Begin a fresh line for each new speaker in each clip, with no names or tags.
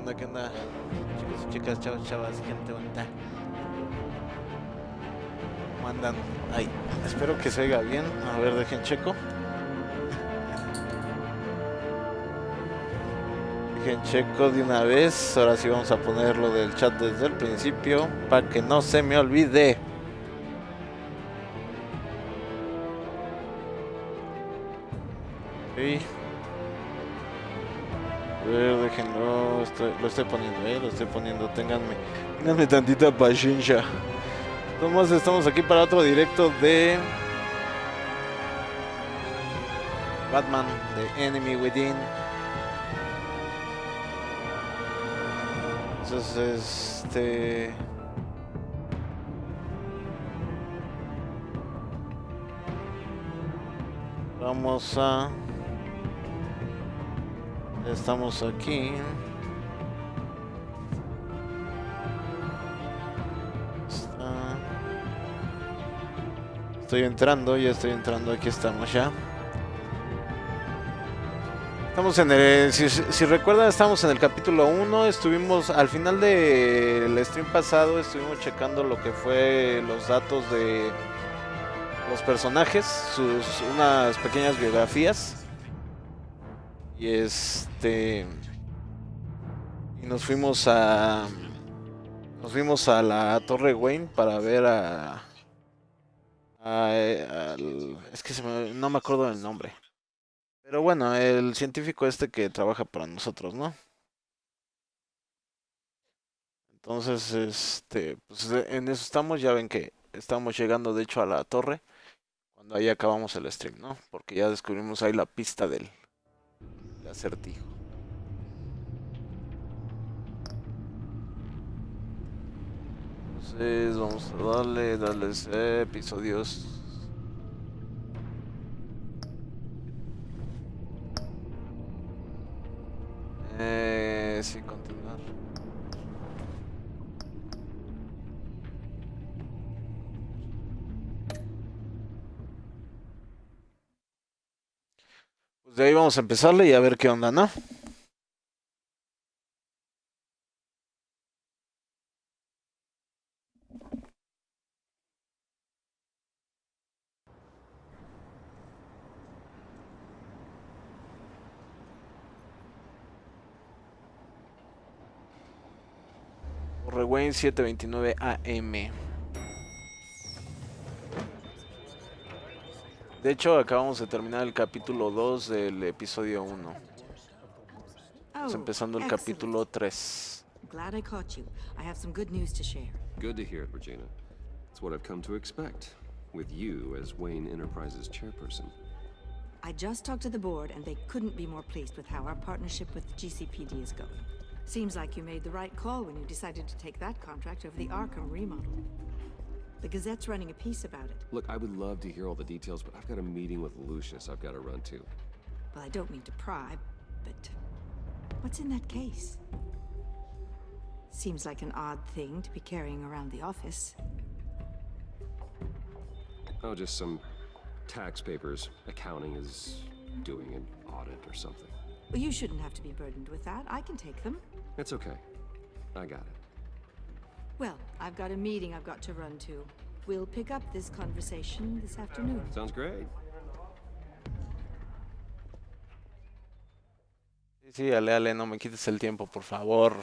onda, qué onda? Chicos y chicas, chavos, chavas, gente bonita. ¿Cómo andan? Ay, espero que se oiga bien. A ver, dejen checo. Dejen checo de una vez. Ahora sí vamos a poner lo del chat desde el principio para que no se me olvide. Sí. A ver, déjenlo, lo estoy poniendo, ténganme tantita paciencia. Tomás, estamos aquí para otro directo de Batman, de Enemy Within. Entonces, vamos a... Estamos aquí. Ya estoy entrando, aquí estamos ya. Estamos en el, si recuerdan, estamos en el capítulo 1, estuvimos, al final del stream pasado, estuvimos checando lo que fue los datos de los personajes, unas pequeñas biografías. Y y nos fuimos a la Torre Wayne para ver es que no me acuerdo del nombre. Pero bueno, el científico que trabaja para nosotros, ¿no? Entonces, pues en eso estamos, ya ven que estamos llegando de hecho a la torre cuando ahí acabamos el stream, ¿no? Porque ya descubrimos ahí la pista del acertijo. Entonces vamos a darles episodios. Sí, continuar. Pues de ahí vamos a empezarle y a ver qué onda, ¿no? Wayne 7:29 AM. De hecho, acabamos de terminar el capítulo 2 del episodio 1. Estamos empezando el capítulo 3.
Glad I caught you. I have some good news to share.
Good to hear it, Regina. It's what I've come to expect, with you as Wayne Enterprises chairperson.
I just talked to the board, and they couldn't be more pleased with how our partnership with GCPD is going. Seems like you made the right call when you decided to take that contract over the Arkham remodel. The Gazette's running a piece about it.
Look, I would love to hear all the details, but I've got a meeting with Lucius I've got to run to.
Well, I don't mean to pry, but what's in that case? Seems like an odd thing to be carrying around the office.
Oh, just some tax papers. Accounting is doing an audit or something.
Well, you shouldn't have to be burdened with that. I can take them.
It's okay. I got it.
Well, I've got a meeting I've got to run to. We'll pick up this conversation this afternoon.
Sounds great.
Sí, ale, no me quites el tiempo, por favor.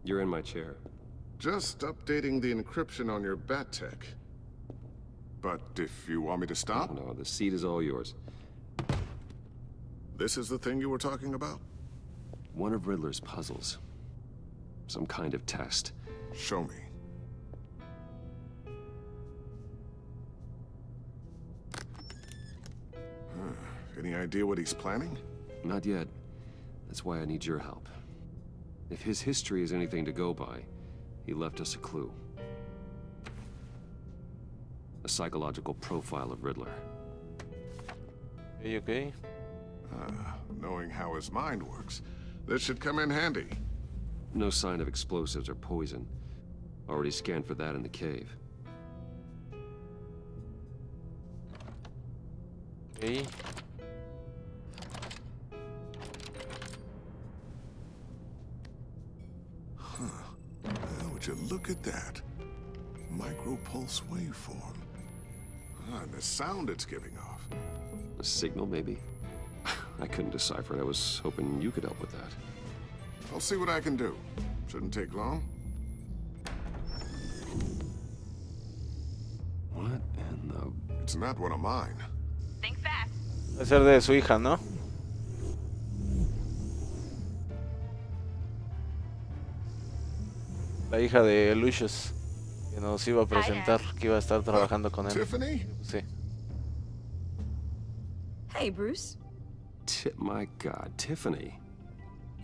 You're in my chair.
Just updating the encryption on your bat tech. But if you want me to stop?
No, the seat is all yours.
This is the thing you were talking about?
One of Riddler's puzzles. Some kind of test.
Show me. Any idea what he's planning?
Not yet. That's why I need your help. If his history is anything to go by, he left us a clue. A psychological profile of Riddler.
Okay.
Knowing how his mind works, this should come in handy.
No sign of explosives or poison. Already scanned for that in the cave.
Ok.
Would you look at that? Micropulse waveform. And the sound it's giving off.
A signal, maybe? I couldn't decipher it. I was hoping you could help with that.
I'll see what I can do. Shouldn't take long.
What in the...
It's not one of mine.
Think fast.
Debe ser de su hija, ¿no? La hija de Lucius, que nos iba a presentar, que iba a estar trabajando con él.
Tiffany?
Sí.
Hey, Bruce.
My God, Tiffany.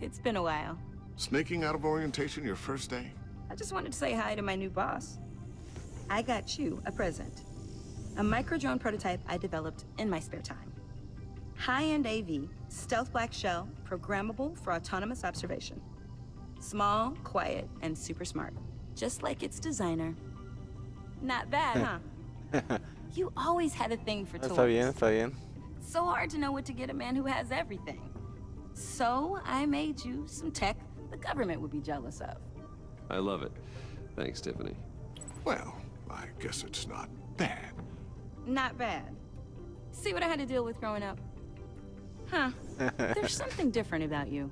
It's been a while.
Sneaking out of orientation your first day?
I just wanted to say hi to my new boss. I got you a present. A micro-drone prototype I developed in my spare time. High-end AV, stealth black shell, programmable for autonomous observation. Small, quiet, and super smart. Just like its designer. Not bad, huh? You always had a thing for toys.
Está bien, está bien.
So hard to know what to get a man who has everything. So I made you some tech the government would be jealous of.
I love it. Thanks, Tiffany.
Well, I guess it's not bad.
Not bad. See what I had to deal with growing up? Huh. There's something different about you.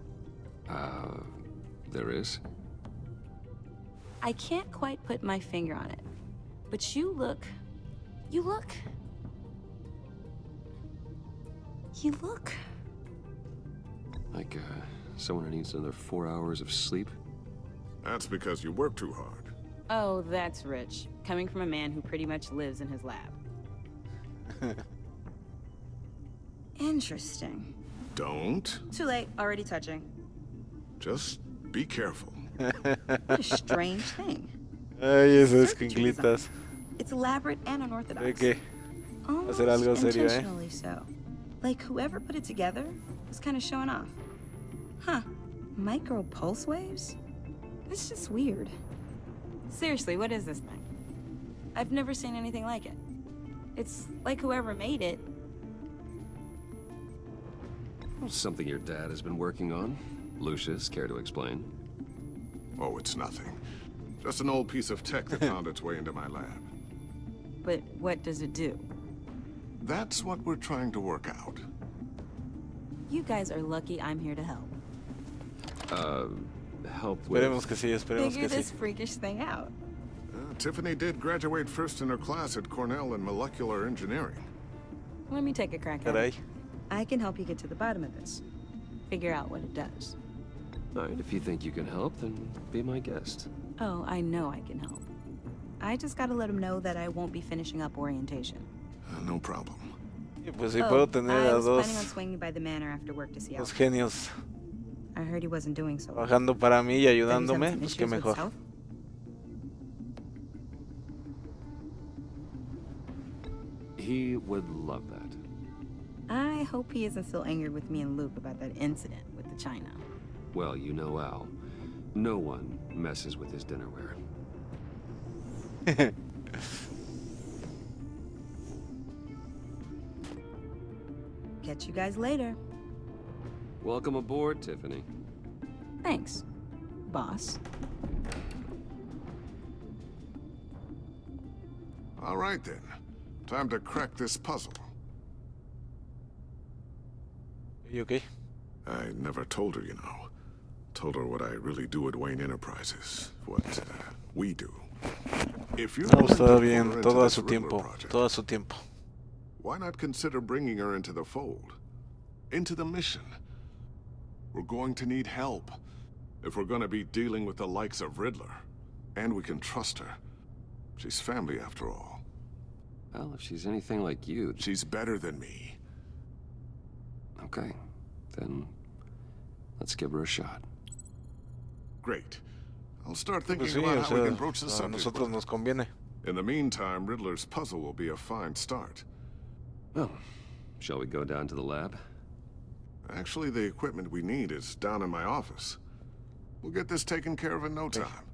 There is?
I can't quite put my finger on it. But you look
Like, someone who needs another 4 hours of sleep?
That's because you work too hard.
Oh, that's rich. Coming from a man who pretty much lives in his lab. Interesting.
Don't.
Too late, already touching.
Just be careful.
What a strange thing.
Ay, esas
Circuitry
escuinclitas.
design. It's elaborate and unorthodox.
¿De qué?
Almost
hacer algo serio,
intentionally so. Like whoever put it together was kind of showing off. Huh. Micro pulse waves? It's just weird. Seriously, what is this thing? I've never seen anything like it. It's like whoever made it.
Something your dad has been working on. Lucius, care to explain?
Oh, it's nothing. Just an old piece of tech that found its way into my lab.
But what does it do?
That's what we're trying to work out.
You guys are lucky I'm here to help.
Help with...
Esperemos que sí, esperemos
Figure
que
this
sí.
freakish thing out.
Tiffany did graduate first in her class at Cornell in molecular engineering.
Let me take a crack at
Caray.
it. I can help you get to the bottom of this. Figure out what it does.
All right, if you think you can help, then be my guest.
Oh, I know I can help. I just gotta let him know that I won't be finishing up orientation.
No problem.
Y pues si puedo tener
I
a
was planning on
dos
swinging by the manor after work to see how.
genios
I heard he wasn't doing so well.
trabajando para mí y
That he's having
ayudándome,
some
pues
issues
qué
with
mejor.
health.
He would love that.
I hope he isn't still angered with me and Luke about that incident with the china.
Well, you know Al. No one messes with his dinnerware.
Catch you guys later.
Welcome aboard, Tiffany.
Thanks, boss.
All right then. Time to crack this puzzle.
¿Y ok?
I never told her, you know. Told her what I really do at Wayne Enterprises. What we do. If you're
No,
willing to
está
pull
bien,
her into
todo a
this
su
Riddler
tiempo,
project,
todo a su tiempo.
why not consider bringing her into the fold? Into the mission? We're going to need help. If we're gonna be dealing with the likes of Riddler. And we can trust her. She's family after all.
Well, if she's anything like you...
She's better than me.
Okay, then let's give her a shot.
Great. I'll start thinking
Pues sí,
about
o
how we
sea,
can broach the
a
subject.
nosotros
with her.
nos conviene.
In the meantime, Riddler's puzzle will be a fine start.
Well, shall we go down to the lab?
Actually, the equipment we need is down in my office. We'll get this taken care of in no time.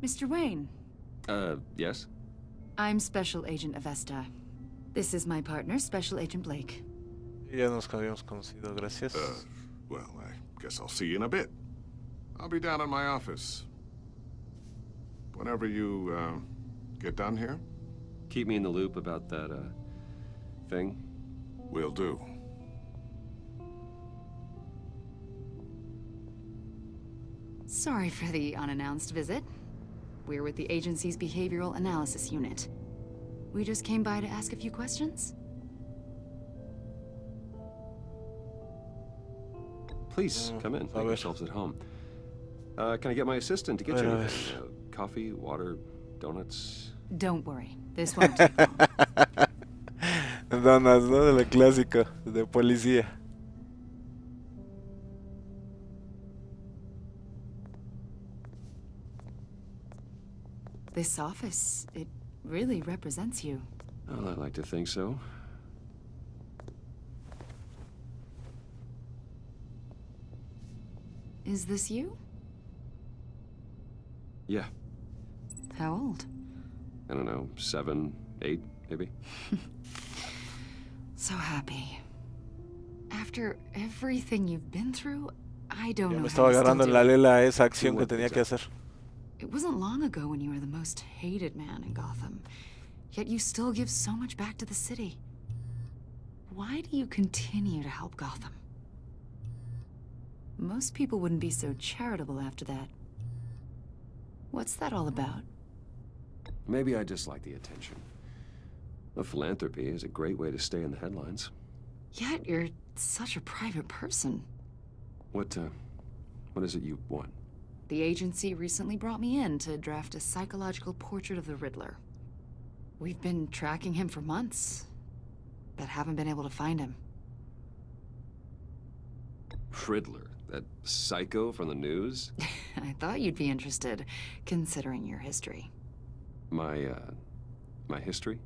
Mr. Wayne,
Yes?
I'm Special Agent Avesta. This is my partner, Special Agent Blake.
Ya nos habíamos conocido, gracias.
Well, I guess I'll see you in a bit. I'll be down in my office. Whenever you, get done here?
Keep me in the loop about that, thing.
Will do.
Sorry for the unannounced visit. We're with the agency's behavioral analysis unit. We just came by to ask a few questions.
Please, come in. Make yourselves at home. Can I get my assistant to get you anything? Coffee, water, donuts?
Don't worry. This won't take long.
Donas, ¿no? De lo clásico, de policía.
This office, it really represents you.
Well, I'd like to think so.
Is this you?
Yeah.
How old?
I don't know, 7, 8, maybe?
So happy. After everything you've been through, I don't
Ya
know
me
how
estaba
you
agarrando
still
en la
do it.
lela esa acción que tenía que hacer.
It wasn't long ago when you were the most hated man in Gotham. Yet you still give so much back to the city. Why do you continue to help Gotham? Most people wouldn't be so charitable after that. What's that all about?
Maybe I just like the attention. The philanthropy is a great way to stay in the headlines.
Yet you're such a private person.
What is it you want?
The agency recently brought me in to draft a psychological portrait of the Riddler. We've been tracking him for months, but haven't been able to find him.
Riddler, that psycho from the news?
I thought you'd be interested, considering your history.
My history?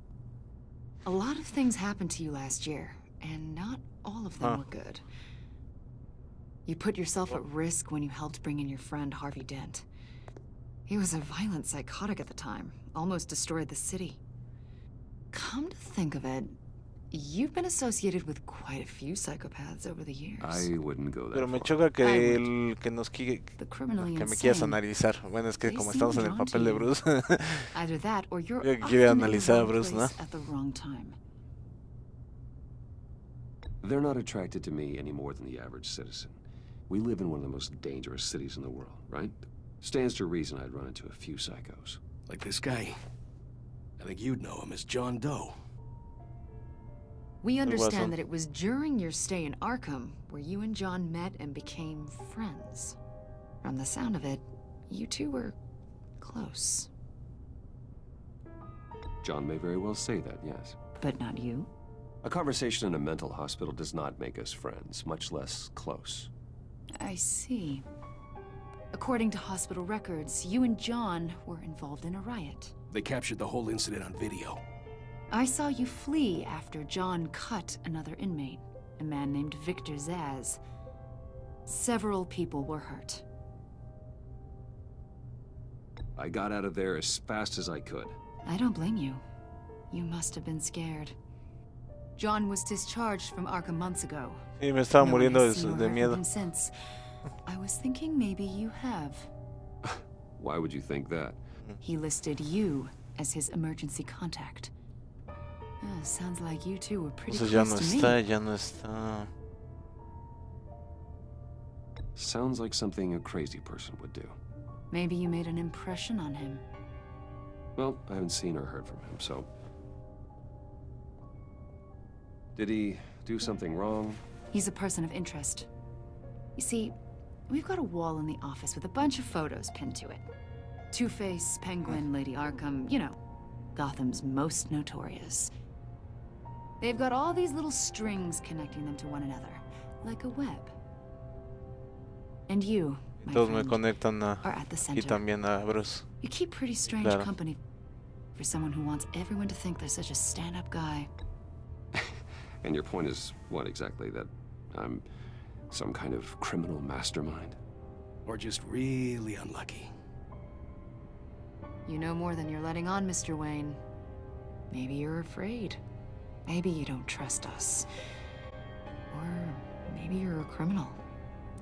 A lot of things happened to you last year, and not all of them were good. You put yourself at risk when you helped bring in your friend Harvey Dent. He was a violent psychotic at the time, almost destroyed the city. Come to think of it, you've been associated with quite a few psychopaths over the years.
I wouldn't go that
Pero me
far.
choca que que nos que
The criminally
me quieras
insane.
analizar. Bueno, es que
They
como
seem
estamos en el
drawn
papel
to
de
you.
Bruce.
Either that, or you're
Yo
often
quiero
in the
analizar a
wrong
Bruce, ¿no?
place at the wrong time.
They're not attracted to me any more than the average citizen. We live in one of the most dangerous cities in the world, right? Stands to reason I'd run into a few psychos.
Like this guy. I think you'd know him as John Doe.
We
Guasón.
understand that it was during your stay in Arkham where you and John met and became friends. From the sound of it, you two were close.
John may very well say that, yes.
But not you.
A conversation in a mental hospital does not make us friends, much less close.
I see. According to hospital records, you and John were involved in a riot.
They captured the whole incident on video.
I saw you flee after John cut another inmate, a man named Victor Zaz. Several people were hurt.
I got out of there as fast as I could.
I don't blame you. You must have been scared. John was discharged from Arkham months ago.
Y me estaba
No one
muriendo
has seen or
de
heard from
miedo.
him since. I was thinking maybe you have.
Why would you think that?
He listed you as his emergency contact. Sounds like you two were pretty
Entonces ya
close
no
to
está,
me.
ya no está.
Sounds like something a crazy person would do.
Maybe you made an impression on him.
Well, I haven't seen or heard from him, so... Did he do something wrong?
He's a person of interest. You see, we've got a wall in the office with a bunch of photos pinned to it. Two-Face, Penguin, Lady Arkham, you know, Gotham's most notorious. They've got all these little strings connecting them to one another, like a web. And you, my
Todos me
friend,
conectan
are at the
y
center.
también a Bruce.
You keep pretty strange
Claro.
company for someone who wants everyone to think they're such a stand-up guy.
And your point is what exactly? That I'm some kind of criminal mastermind?
Or just really unlucky.
You know more than you're letting on, Mr. Wayne. Maybe you're afraid. Maybe you don't trust us. Or maybe you're a criminal,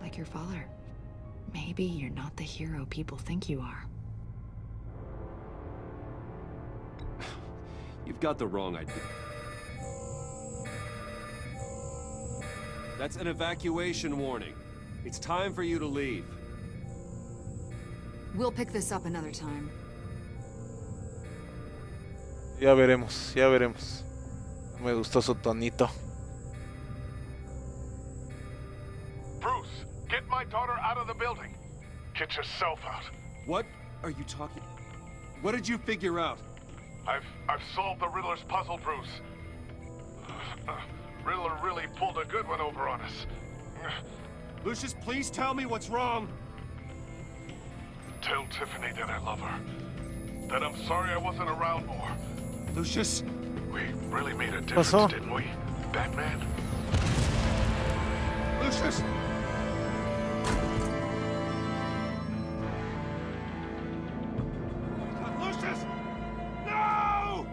like your father. Maybe you're not the hero people think you are.
You've got the wrong idea. That's an evacuation warning. It's time for you to leave.
We'll pick this up another time.
Ya veremos, ya veremos. Me gustó su tonito.
Bruce, get my daughter out of the building. Get yourself out.
What are you talking? What did you figure out?
I've solved the Riddler's puzzle, Bruce. Riddler really pulled a good one over on us.
Lucius, please tell me what's wrong.
Tell Tiffany that I love her. That I'm sorry I wasn't around more.
Lucius?
We really made a difference,
Pasó?
didn't we, Batman?
Lucius! Lucius! No!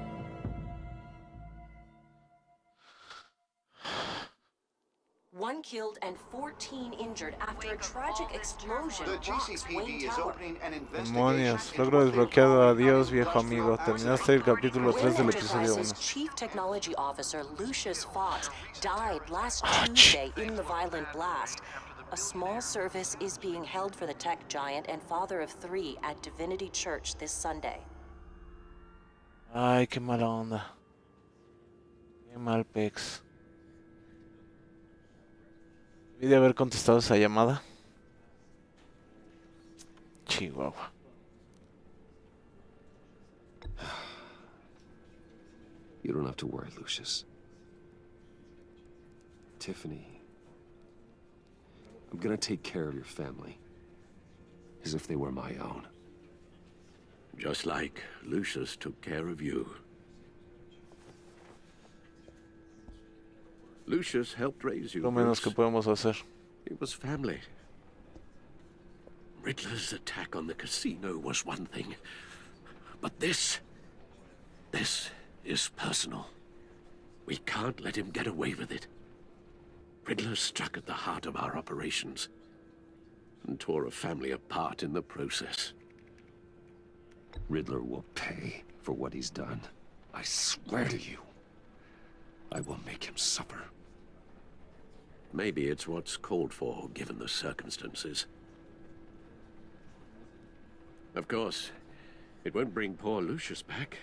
One killed and 14 injured after a tragic explosion
The
rocks
GCPD
Wayne
is
Tower.
opening an investigation
Demonios,
into
logro
what they
desbloqueado.
claim
Adiós,
to
viejo
be
amigo.
flash
Terminaste el capítulo 3 del
Wayne
episodio 1.
Enterprises Chief Technology Officer Lucius Fox died last Tuesday in the violent blast. A small service is being held for the tech giant and father of 3 at Divinity Church this Sunday.
Ay, qué mala onda. Qué mal pex. Debí de haber contestado esa llamada. Chihuahua.
You don't have to worry, Lucius. Tiffany, I'm gonna take care of your family. As if they were my own.
Just like Lucius took care of you. Lucius helped raise you,
Lo menos que
Bruce.
podemos hacer.
It was family. Riddler's attack on the casino was one thing. But this is personal. We can't let him get away with it. Riddler struck at the heart of our operations and tore a family apart in the process.
Riddler will pay for what he's done. I swear to you. I will make him suffer.
Maybe it's what's called for, given the circumstances. Of course, it won't bring poor Lucius back.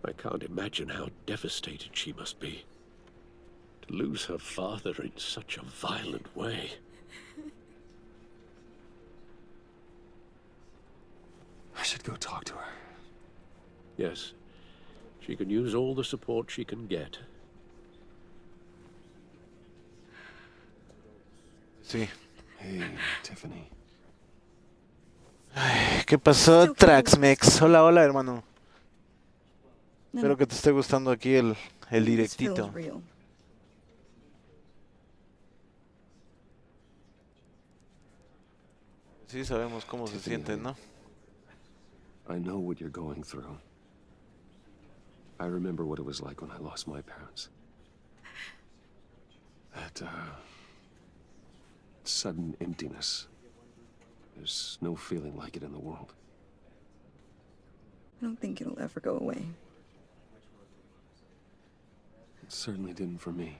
I can't imagine how devastated she must be. To lose her father in such a violent way.
I should go talk to her.
Yes, she can use all the support she can get.
Sí.
Hey, Tiffany.
Ay, ¿qué pasó, Traxmex? Hola, hola, hermano. Espero que te esté gustando aquí el directito. Sí, sabemos cómo se siente, ¿no?
I know what you're going through. I remember what it was like when I lost my parents. That, sudden emptiness. There's no feeling like it in the world.
I don't think it'll ever go away.
It certainly didn't for me.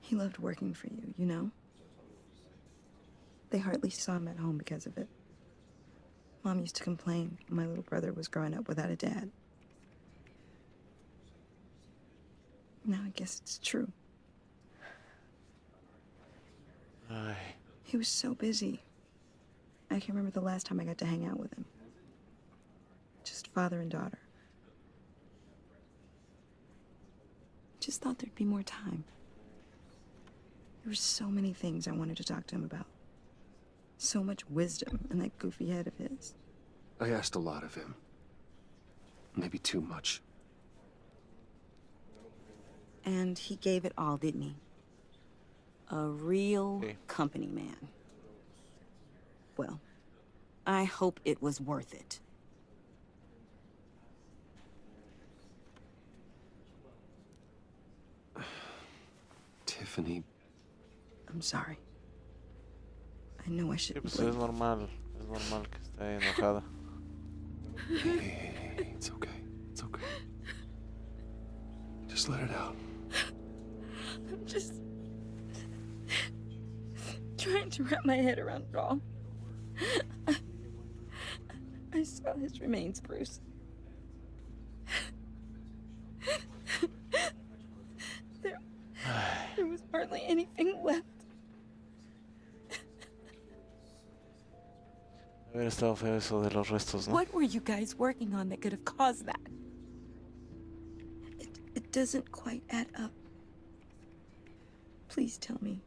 He loved working for you, you know? They hardly saw him at home because of it. Mom used to complain when my little brother was growing up without a dad. Now I guess it's true.
Ay.
He was so busy. I can remember the last time I got to hang out with him. Just father and daughter. Just thought there'd be more time. There were so many things I wanted to talk to him about. So much wisdom in that goofy head of his.
I asked a lot of him. Maybe too much.
And he gave it all, didn't he? A real company man. Well, I hope it was worth it.
Tiffany,
I'm sorry. I know I
Sí,
shouldn't.
pues es normal que esté enojada.
hey, it's okay. It's okay. Just let it out.
I'm just trying to wrap my head around it all. I saw his remains, Bruce. There was hardly anything left.
Haber estado feo eso de los restos, ¿no?
What were you guys working on that could have caused that? It doesn't quite add up. Please tell me.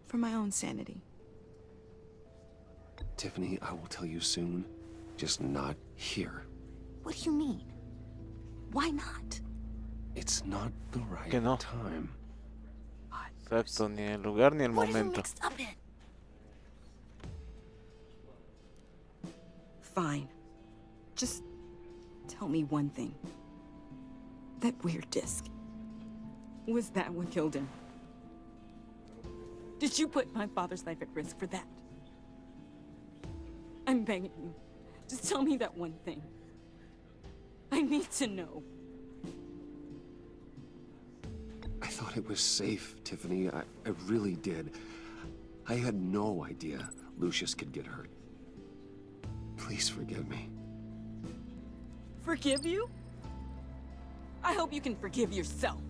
For my own sanity.
Tiffany, I will tell you soon. Just not here.
What do you mean? Why not?
It's not the right
Que no.
time.
Exacto, ni el lugar ni el
What are you
momento.
mixed up in? Fine. Just tell me one thing. That weird disc. Was that what killed him? Did you put my father's life at risk for that? I'm begging you. Just tell me that one thing. I need to know.
I thought it was safe, Tiffany. I really did. I had no idea Lucius could get hurt. Please forgive me.
Forgive you? I hope you can forgive yourself.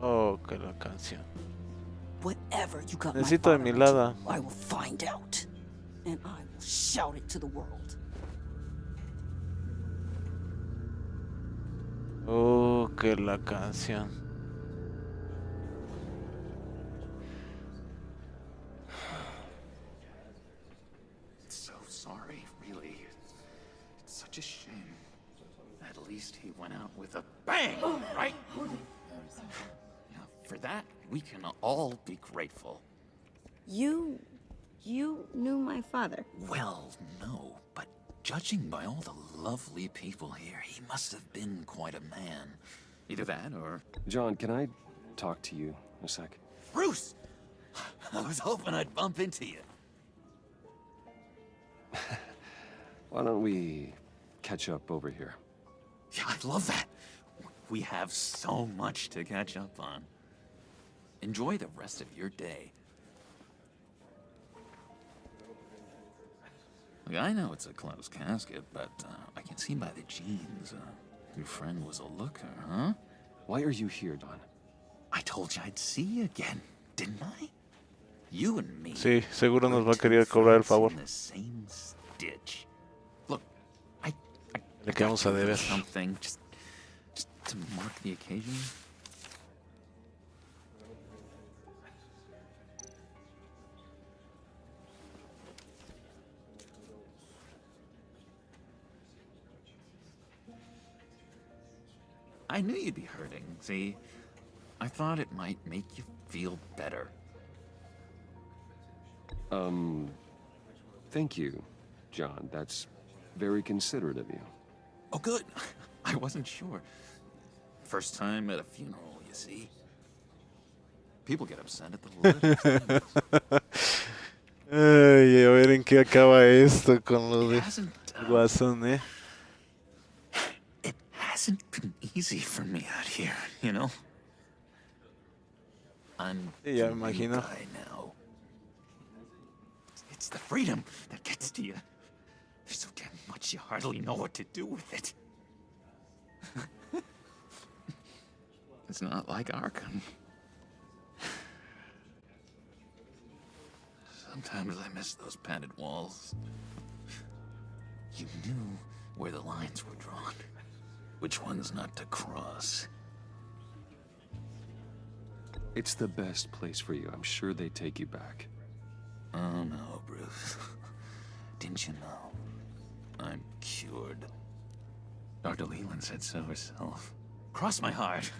Oh, que la canción.
Whatever you got
Necesito de mi
my father
lada.
into, I will find out. And I will shout it to the world.
Oh, que la canción.
So sorry, really. It's such a shame. At least he went out with a bang, right? Yeah, for that, we can all be grateful.
You knew my father.
Well, no, but judging by all the lovely people here, he must have been quite a man. Either that or...
John, can I talk to you a sec?
Bruce! I was hoping I'd bump into you.
Why don't we catch up over here?
Yeah, I'd love that. We have so much to catch up on. Enjoy the rest of your day. Look, I know it's a closed casket, but I can see by the jeans, your friend was a looker, huh?
Why are you here, Don?
I told you I'd see you again, didn't I? You and me.
Sí, seguro nos va a
we're
querer
two
cobrar el
friends
favor.
in the same stitch. Look, I
Le quedamos a
got you
deber.
something just to mark the occasion. I knew you'd be hurting, see? I thought it might make you feel better.
Thank you, John. That's very considerate of you.
Oh, good. I wasn't sure. First time at a funeral, you see? People get upset at the littlest things.
Ay, a ver en qué acaba esto con lo
It
de
hasn't,
Guasón, ¿eh?
it hasn't been easy for me out here, you know? I'm
Sí, ya
the
me
new
imagino.
guy now. It's the freedom that gets to you. There's so damn much you hardly know what to do with it. It's not like Arkham. Sometimes I miss those padded walls. You knew where the lines were drawn, which ones not to cross.
It's the best place for you. I'm sure they take you back.
Oh no, Bruce. Didn't you know? I'm cured. Dr. Leland said so herself. Cross my heart.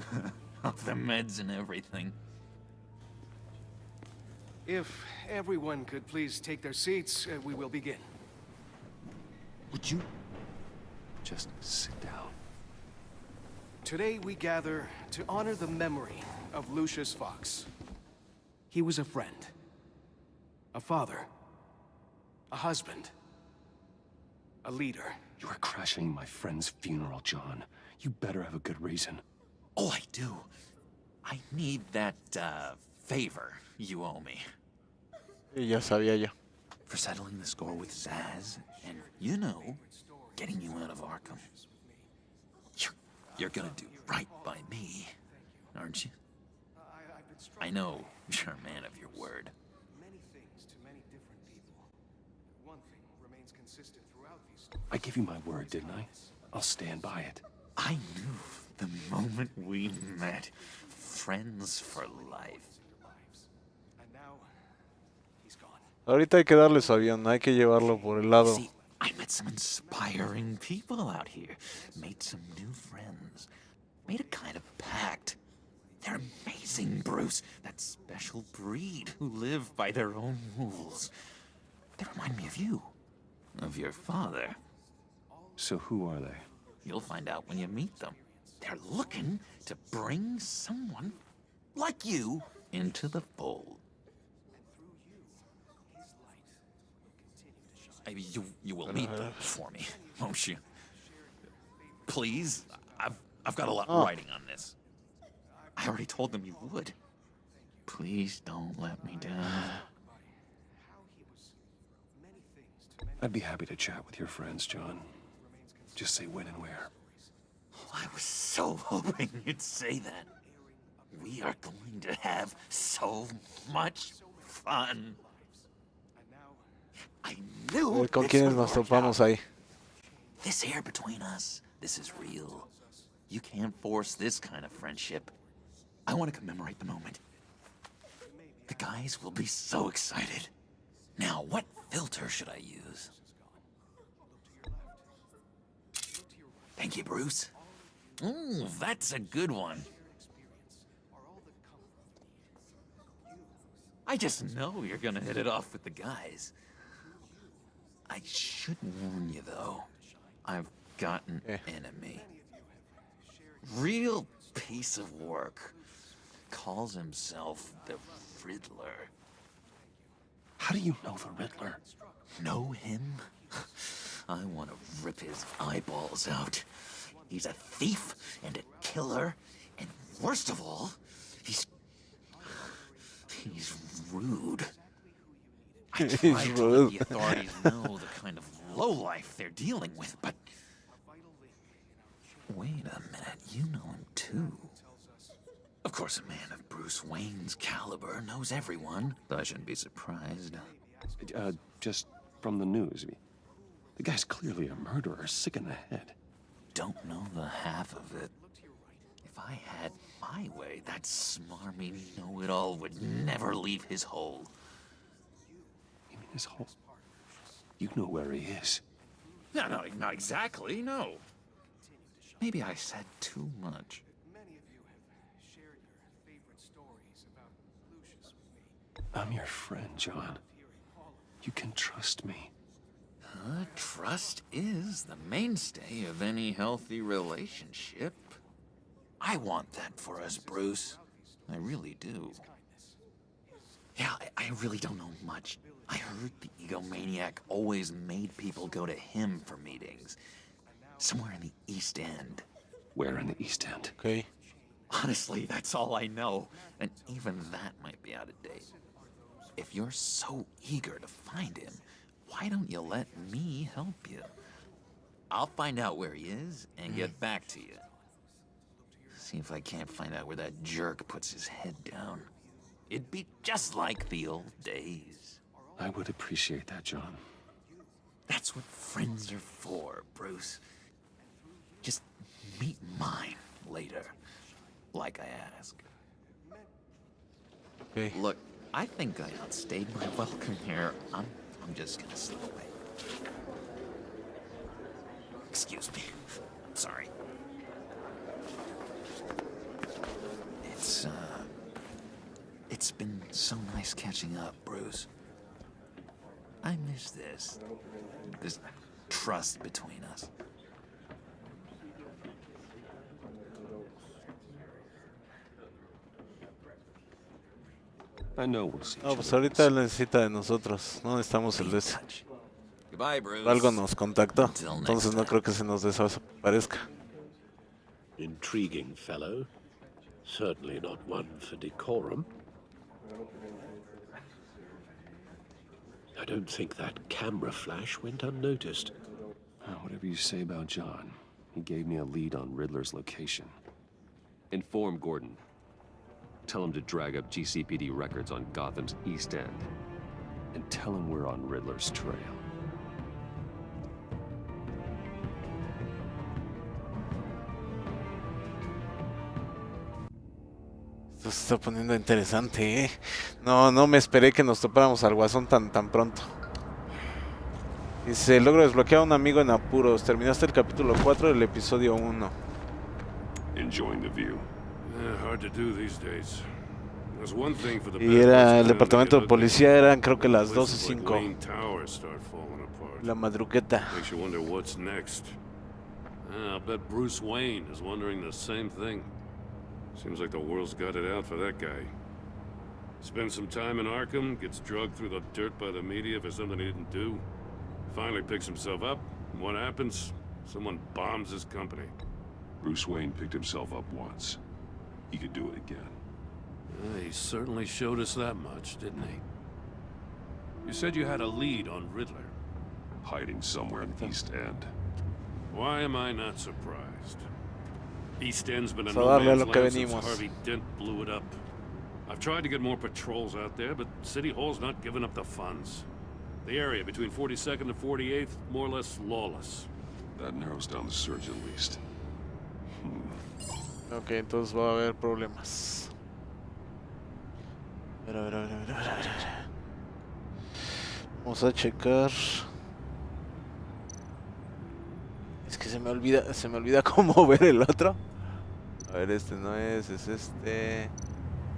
Off the meds and everything.
If everyone could please take their seats, we will begin.
Would you just sit down?
Today we gather to honor the memory of Lucius Fox. He was a friend, a father, a husband, a leader.
You are crashing my friend's funeral, John. You better have a good reason.
Oh, I do. I need that, favor you owe me.
Y ya sabía yo.
For settling the score with Zaz, and, you know, getting you out of Arkham. You're gonna do right by me, aren't you? I know you're a man of your word.
Many things to many different people. One thing remains consistent throughout these stories.
I gave you my word, didn't I? I'll stand by it.
I knew the moment we met. Friends for life.
And now, he's gone.
Ahorita hay que darle su avión, hay que llevarlo por el lado.
See, I met some inspiring people out here. Made some new friends. Made a kind of pact. They're amazing, Bruce. That special breed who live by their own rules. They remind me of you. Of your father.
So who are they?
You'll find out when you meet them. They're looking to bring someone like you into the fold. Maybe you will meet them for me, won't you? Please, I've got a lot writing on this. I already told them you would. Please don't let me down.
I'd be happy to chat with your friends, John. Just say when and where.
I was so hoping you'd say that. We are going to have so much fun. I knew
¿Con quiénes nos topamos ahí?
This air between us, this is real. You can't force this kind of friendship. I want to commemorate the moment. The guys will be so excited. Now, what filter should I use? Thank you, Bruce. Ooh, that's a good one. I just know you're gonna hit it off with the guys. I should warn you, though. I've got an enemy. Real piece of work. Calls himself the Riddler.
How do you know the Riddler?
Know him? I want to rip his eyeballs out. He's a thief and a killer, and worst of all, he's rude. I tried to let the authorities know the kind of lowlife they're dealing with, but... Wait a minute, you know him too. Of course, a man of Bruce Wayne's caliber knows everyone, but I shouldn't be surprised.
Just from the news. The guy's clearly a murderer, sick in the head.
Don't know the half of it. If I had my way, that smarmy know-it-all would never leave his hole.
You mean his hole? You know where he is.
No, not exactly, no. Maybe I said too much.
Many of you have shared your favorite stories about Lucius with me.
I'm your friend, John. You can trust me.
Trust is the mainstay of any healthy relationship. I want that for us, Bruce. I really do. Yeah, I really don't know much. I heard the egomaniac always made people go to him for meetings. Somewhere in the East End.
Where in the East End?
Okay.
Honestly, that's all I know. And even that might be out of date. If you're so eager to find him, why don't you let me help you? I'll find out where he is and get back to you. See if I can't find out where that jerk puts his head down. It'd be just like the old days.
I would appreciate that, John.
That's what friends are for, Bruce. Just meet mine later, like I asked.
Okay.
Look, I think I outstayed my welcome here. I'm just gonna slip away. Excuse me. I'm sorry. It's been so nice catching up, Bruce. I miss this trust between us.
I know we'll see.
No, pues ahorita él necesita de nosotros. No necesitamos el de ese.
Goodbye, Bruce.
Algo nos contactó. Entonces no creo que se nos desaparezca.
Intriguing fellow. Certainly not one for decorum. I don't think that camera flash went unnoticed.
Whatever you say about John, he gave me a lead on Riddler's location. Inform Gordon. Tell him to drag up GCPD records on Gotham's East End. And tell him we're on Riddler's trail.
Esto se está poniendo interesante, ¿eh? No me esperé que nos topáramos al Guasón tan pronto. Dice, logro desbloquear a un amigo en apuros. Terminaste el capítulo 4 del episodio 1.
Enjoying the view.
Hard to do these days. There's one thing for the
Y era el departamento de policía, eran creo que las 12:05. La madrugueta.
Makes you wonder what's next. I'll bet Bruce Wayne is wondering the same thing. Seems like the world's got it out for that guy. Spends some time in Arkham, gets drugged through the dirt by the media for something he didn't do. Finally picks himself up, and what happens? Someone bombs his company.
Bruce Wayne picked himself up once. He could do it again.
He certainly showed us that much, didn't he? You said you had a lead on Riddler.
Hiding somewhere in the East End.
Why am I not surprised? East End's been a
So darle a
no
lo que
man's land since
venimos.
Harvey Dent blew it up. I've tried to get more patrols out there, but City Hall's not giving up the funds. The area between 42nd and 48th, more or less lawless.
That narrows down the search at least.
Ok, entonces va a haber problemas. A ver. Vamos a checar. Es que se me olvida cómo ver el otro. A ver, este no es este.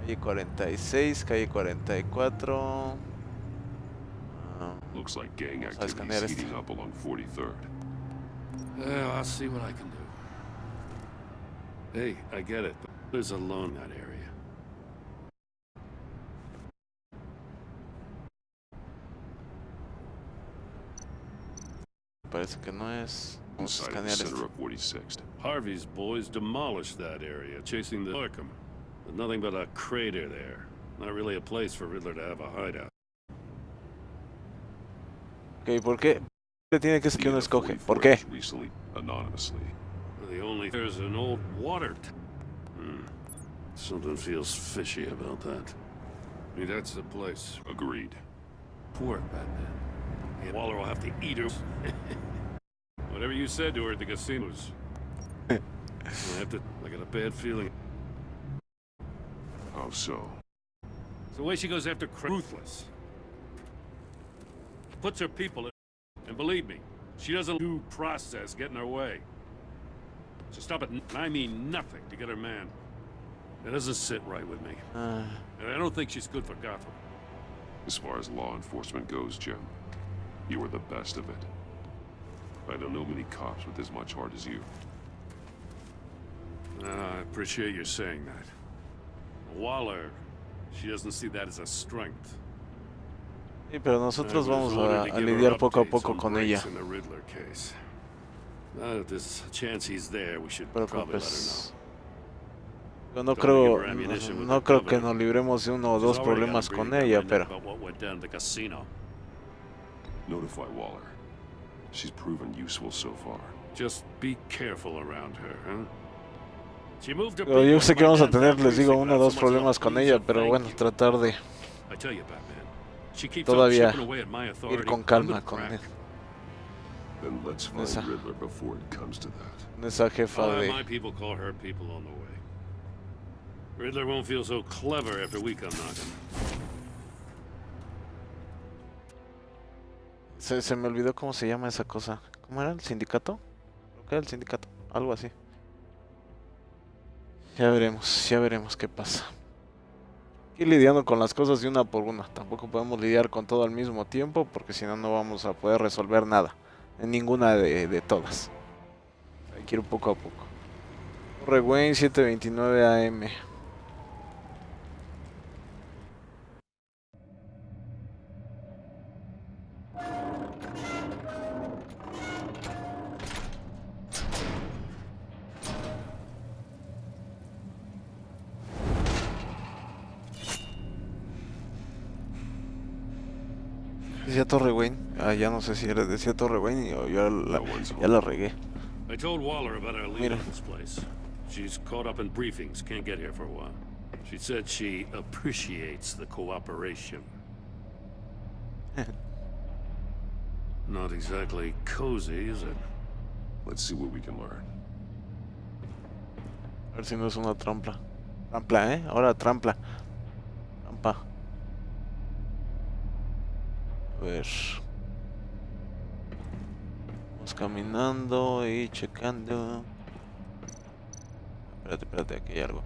Calle 46, calle 44.
Looks like gang
Vamos a escanear
activity
este.
heating up along 43rd.
Well, I'll see what I can do. Hey, I get it, but there's a loan in that area.
Parece que no es. Vamos a
Inside the
escanear
center
este.
of 46th.
Harvey's boys demolished that area, chasing the Arkham. There's nothing but a crater there. Not really a place for Riddler to have a hideout.
Ok, ¿por qué? ¿Qué tiene que ser que uno escoge? ¿Por qué?
Recently, anonymously.
The only there's an old water. Something feels fishy about that. I mean, that's the place.
Agreed.
Poor Batman. Yeah, Waller will have to eat her. Whatever you said to her at the casinos. I got a bad feeling.
How so?
It's the way she goes after ruthless. Puts her people in, and believe me, she doesn't do process get in her way. So stop it, and I mean nothing to get her man. It doesn't sit right with me. And I don't think she's good for Gotham.
As far as law enforcement goes, Jim, you were the best of it. I don't know many cops with as much heart as you.
I appreciate you saying that. Waller, she doesn't see that as a strength.
Sí, pero nosotros vamos a lidiar poco a poco con ella. Pero pues, yo no creo que nos libremos de uno o dos problemas con ella, pero
Notify Waller. She's proven useful so far.
Just be careful around her, huh?
pero yo sé que vamos a tener, les digo, uno o dos problemas con ella, pero bueno, tratar de todavía ir con calma con él.
Then let's find Riddler before it comes to that.
Esa jefa de...
My people call her people on the way. Riddler won't feel so clever after we come knocking.
Se me olvidó cómo se llama esa cosa. ¿Cómo era? ¿El sindicato? Creo que era el sindicato, algo así. Ya veremos qué pasa. Ir lidiando con las cosas de una por una. Tampoco podemos lidiar con todo al mismo tiempo, porque si no, no vamos a poder resolver nada. En ninguna de todas. Hay que ir poco a poco. Recuerden 7:29 AM. Decía Torre Wayne. Ya no sé si era decía Torre Wayne o ya la regué.
I told Waller about our lead on this place. She's caught up in briefings, can't get here for a while. She said she appreciates the cooperation. Not exactly cozy, is it?
Let's see what we can learn.
A ver si no es una trampa. Trampa, ahora trampa. Trampa. A ver. Vamos caminando y checando. Espérate, aquí hay algo.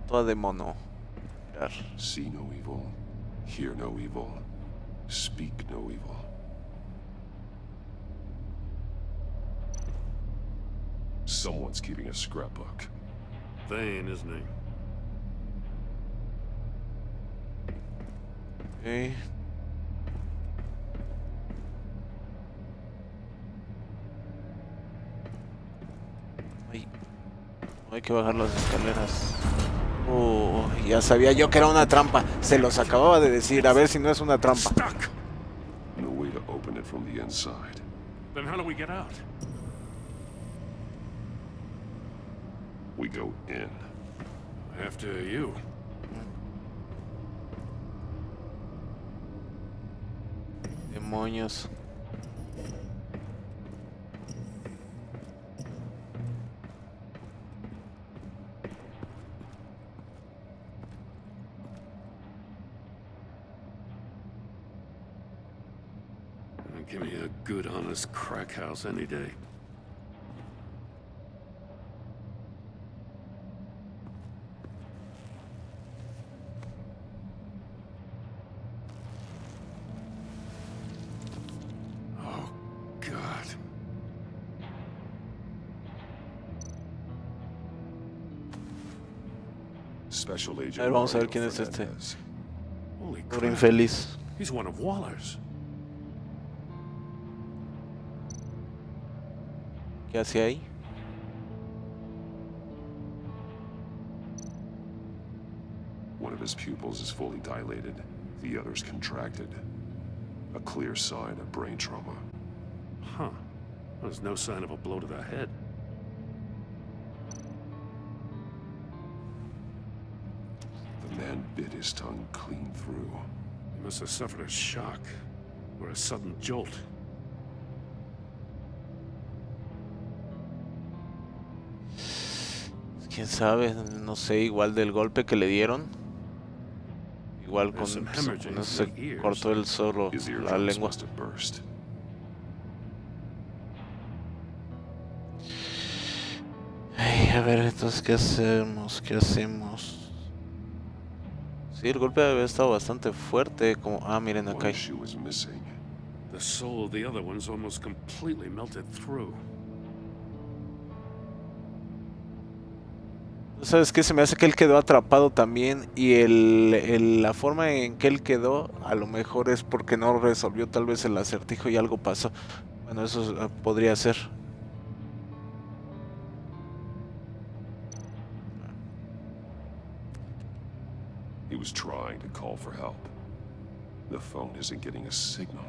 Toda de mono. Mirar.
See no evil, hear no evil, speak no evil. Someone's keeping a scrapbook.
Thane, isn't he?
Okay. Hay que bajar las escaleras. Ya sabía yo que era una trampa. Se los acababa de decir. A ver si no es una trampa.
No way to open it from the inside.
Then how do we get out?
We go in.
After you.
Demonios.
Give me a good, honest crack house any day. Oh, God.
Special agent.
A ver, vamos a ver quién es este.
Holy
Pobre
crap.
infeliz.
He's one of Waller's.
¿Qué hace ahí?
One of his pupils is fully dilated, the other's contracted. A clear sign of brain trauma.
Huh. There's no sign of a blow to the head.
The man bit his tongue clean through.
He must have suffered a shock or a sudden jolt.
Quién sabe, no sé, igual del golpe que le dieron. Igual con eso se cortó el zorro, la lengua. Ay, a ver, entonces, ¿qué hacemos? ¿Qué hacemos? Sí, el golpe había estado bastante fuerte, como... Ah, miren acá.
The soul of the other one's almost completely melted through.
¿Sabes qué? Se me hace que él quedó atrapado también y la forma en que él quedó a lo mejor es porque no resolvió tal vez el acertijo y algo pasó. Bueno, eso podría ser.
He was trying to call for help. The phone isn't getting a signal.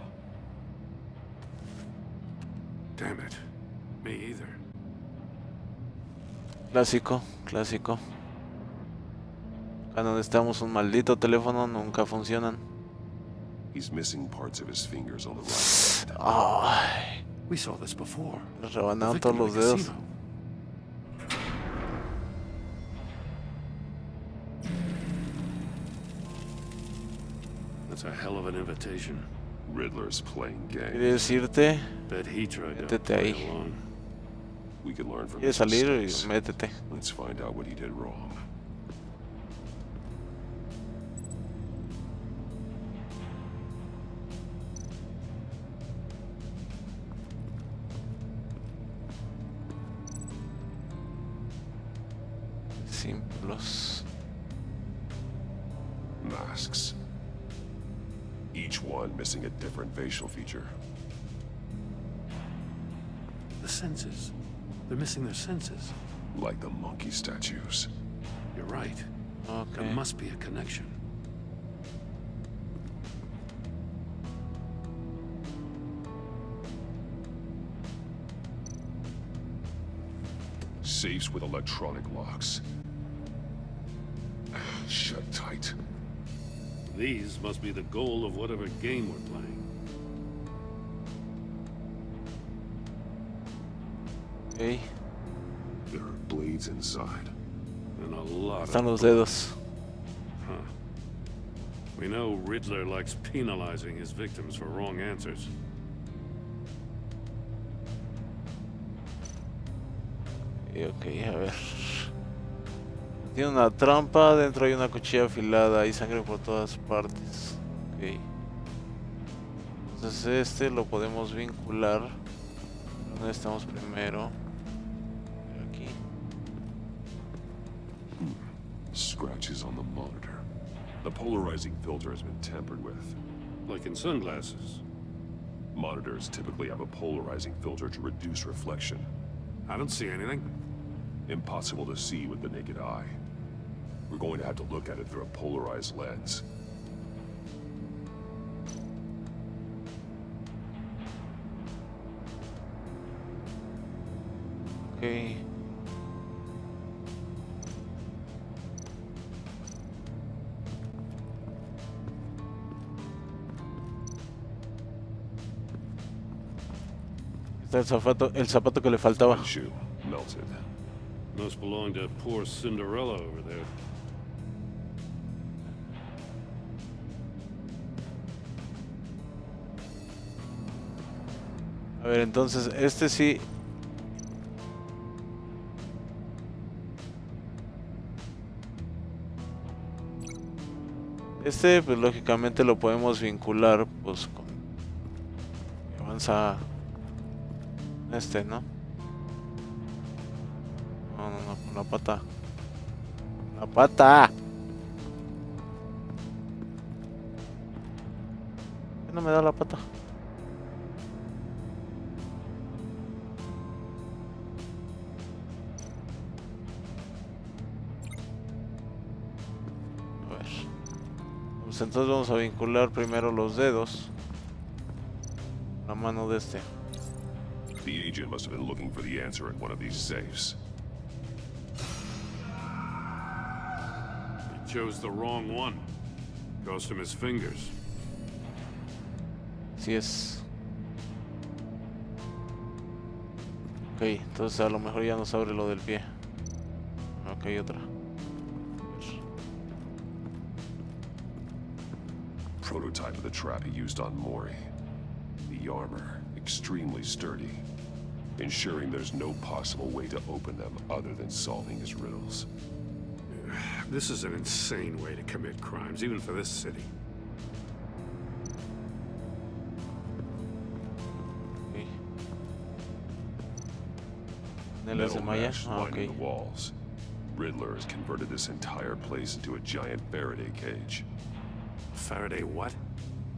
Damn it. Me either.
Clásico, clásico. Cuando necesitamos un maldito teléfono nunca funcionan.
He's missing parts of his fingers on the right.
Ay.
We saw this before.
Le rebanaron todos los dedos.
That's a hell of an invitation.
Riddler's playing games.
Quiere decirte,
Bet he tried to
métete
play
ahí.
along.
We can learn from
Quieres
his
salir y
mistakes.
métete.
Let's find out what he did wrong.
Símbolos.
Masks. Each
each one missing a different facial feature.
The senses. They're missing their senses.
Like the monkey statues.
You're right.
Okay.
There must be a connection.
Safes with electronic locks. Shut tight.
These must be the goal of whatever game we're playing.
Okay.
There are blades inside.
And a lot
Están
of...
los dedos.
Huh. We know Riddler likes penalizing his victims for wrong answers.
Ok, a ver. Tiene una trampa, dentro hay una cuchilla afilada, hay sangre por todas partes. Ok. Entonces este lo podemos vincular. ¿Dónde estamos primero? Aquí.
Scratches on the monitor. The polarizing filter has been tampered with.
Like in sunglasses.
Monitors typically have a polarizing filter to reduce reflection.
I don't see anything.
Impossible to see with the naked eye. We're going to have to look at it through a polarized lens.
Ok. Está el zapato que le faltaba.
One shoe melted.
Must belong to poor Cinderella over there.
A ver, entonces este sí. Este, pues lógicamente lo podemos vincular, pues con avanza este, ¿no? No, con la pata. La pata. ¿Por qué no me da la pata? A ver. Pues entonces vamos a vincular primero los dedos. La mano de este.
The agent must have been looking for the answer in one of these safes.
He chose the wrong one. Cost him his fingers.
Así es. Ok, entonces a lo mejor ya nos abre lo del pie. Ok, otra.
Prototype of the trap he used on Mori. The armor, extremely sturdy, ensuring there's no possible way to open them other than solving his riddles.
This is an insane way to commit crimes, even for this city.
Okay. Neles de
Metal
Maya.
mesh
Ah,
lining
ok.
the walls. Riddler has converted this entire place into a giant Faraday cage.
Faraday what?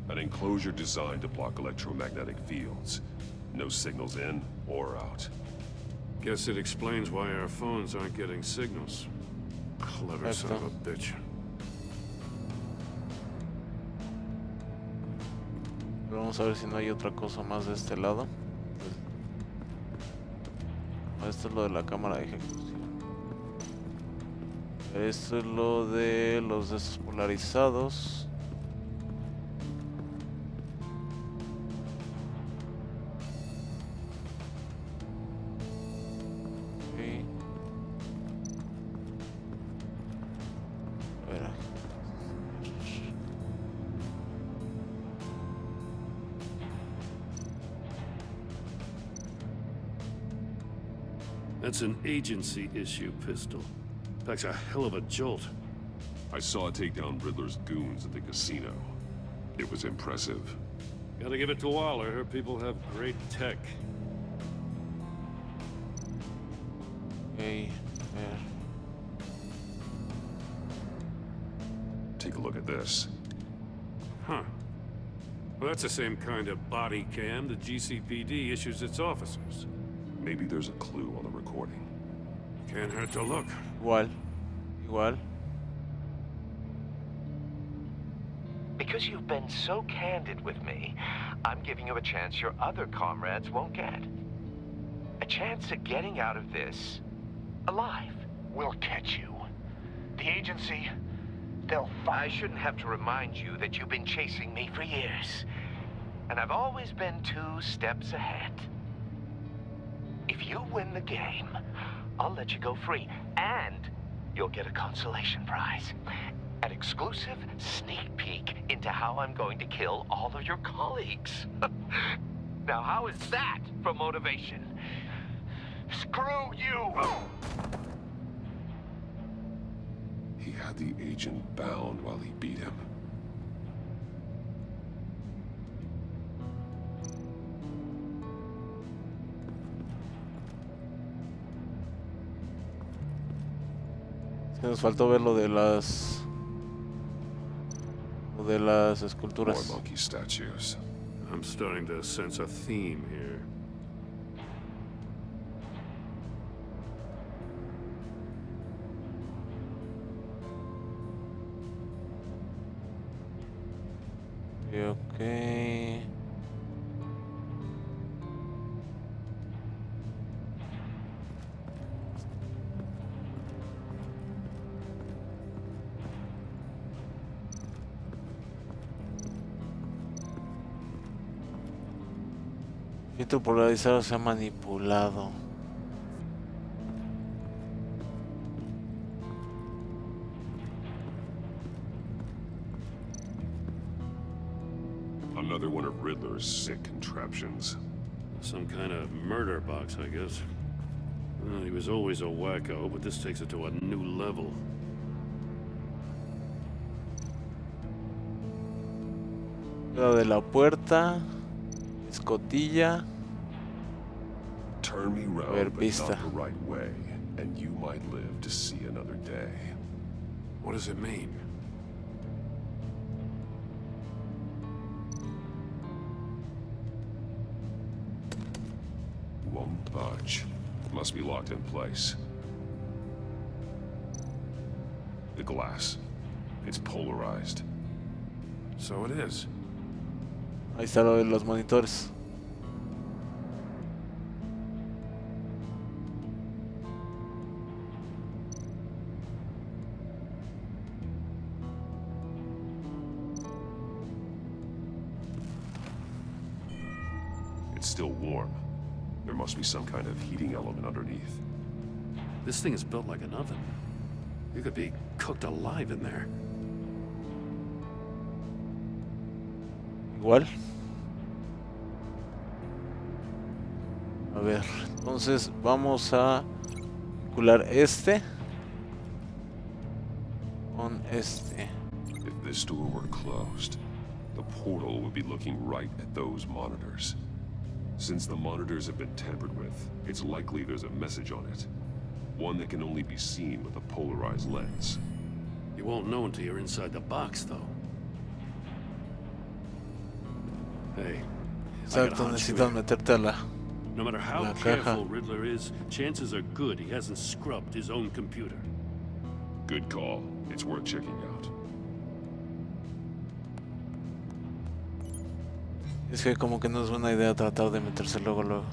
An enclosure designed to block electromagnetic fields. No signals in or out.
Guess it explains why our phones aren't getting signals. Clever son of a bitch.
Pero vamos a ver si no hay otra cosa más de este lado. Esto es lo de la cámara de ejecución. Esto es lo de los despolarizados.
That's an agency issue pistol. Packs a hell of a jolt.
I saw it take down Riddler's goons at the casino. It was impressive.
Gotta give it to Waller. Her people have great tech.
Okay.
Take a look at this.
Huh. Well, that's the same kind of body cam the GCPD issues its officers.
Maybe there's a clue on the recording.
Can't hurt to look.
Igual.
Because you've been so candid with me, I'm giving you a chance your other comrades won't get. A chance at getting out of this alive.
We'll catch you. The agency, they'll find...
I shouldn't have to remind you that you've been chasing me for years. And I've always been 2 steps ahead. If you win the game, I'll let you go free. And you'll get a consolation prize. An exclusive sneak peek into how I'm going to kill all of your colleagues. Now, how is that for motivation?
Screw you!
He had the agent bound while he beat him.
Es que nos faltó ver lo de las esculturas.
More monkey statues.
I'm starting to sense a theme here.
Okay. Filtro polarizado se ha manipulado.
Another one of Riddler's sick contraptions.
Some kind of murder box, I guess. Well, he was always a wacko, but this takes it to a new level.
Lo de la puerta. Escotilla.
Turn me round, but not the right way, and you might live to see another day.
What does it mean?
Won't budge. Must be locked in place. The glass. It's polarized.
So it is.
Ahí está lo de los monitores.
It's still warm. There must be some kind of heating element underneath.
This thing is built like an oven. You could be cooked alive in there.
Igual. A ver, entonces vamos a vincular este con este.
If this door were closed, the portal would be looking right at those monitors. Since the monitors have been tampered with, it's likely there's a message on it. One that can only be seen with a polarized lens.
You won't know until you're inside the box, though. Hey,
Exacto, necesitas meterte a la...
No matter how careful Riddler is, chances are good he hasn't scrubbed his own computer.
Good call. It's worth checking out.
Es que como que no es buena idea tratar de meterse luego.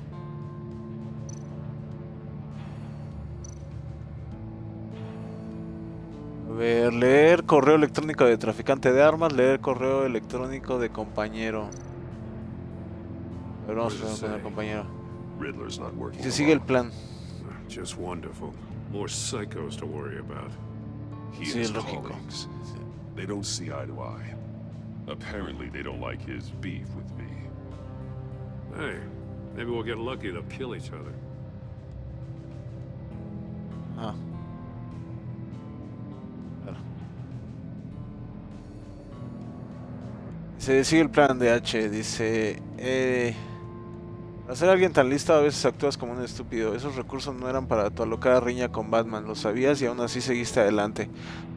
A ver, leer correo electrónico de traficante de armas, leer correo electrónico de compañero. A ver, vamos a con el compañero. Si sigue el plan.
Just wonderful. More psychos to worry about.
He is colleagues. They don't see eye to eye. Apparently, they don't like his beef with me.
Hey, maybe we'll get lucky to kill each other.
Ah. Claro. Se sigue el plan de H, dice... Para ser alguien tan listo a veces actúas como un estúpido. Esos recursos no eran para tu alocada riña con Batman, lo sabías y aún así seguiste adelante.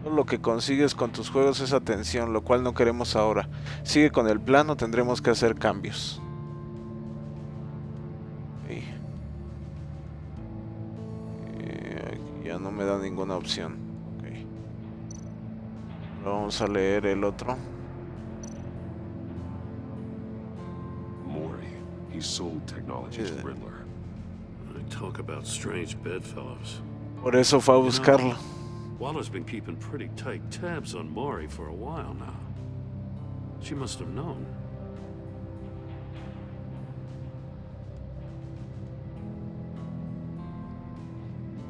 Todo lo que consigues con tus juegos es atención, lo cual no queremos ahora. Sigue con el plan o tendremos que hacer cambios. Okay. Aquí ya no me da ninguna opción. Okay. Vamos a leer el otro.
He sold technology to Riddler.
Talk about strange bedfellows.
Por eso fue a buscarlo.
Waller's been keeping pretty tight tabs on Maury for a while now. She must have known.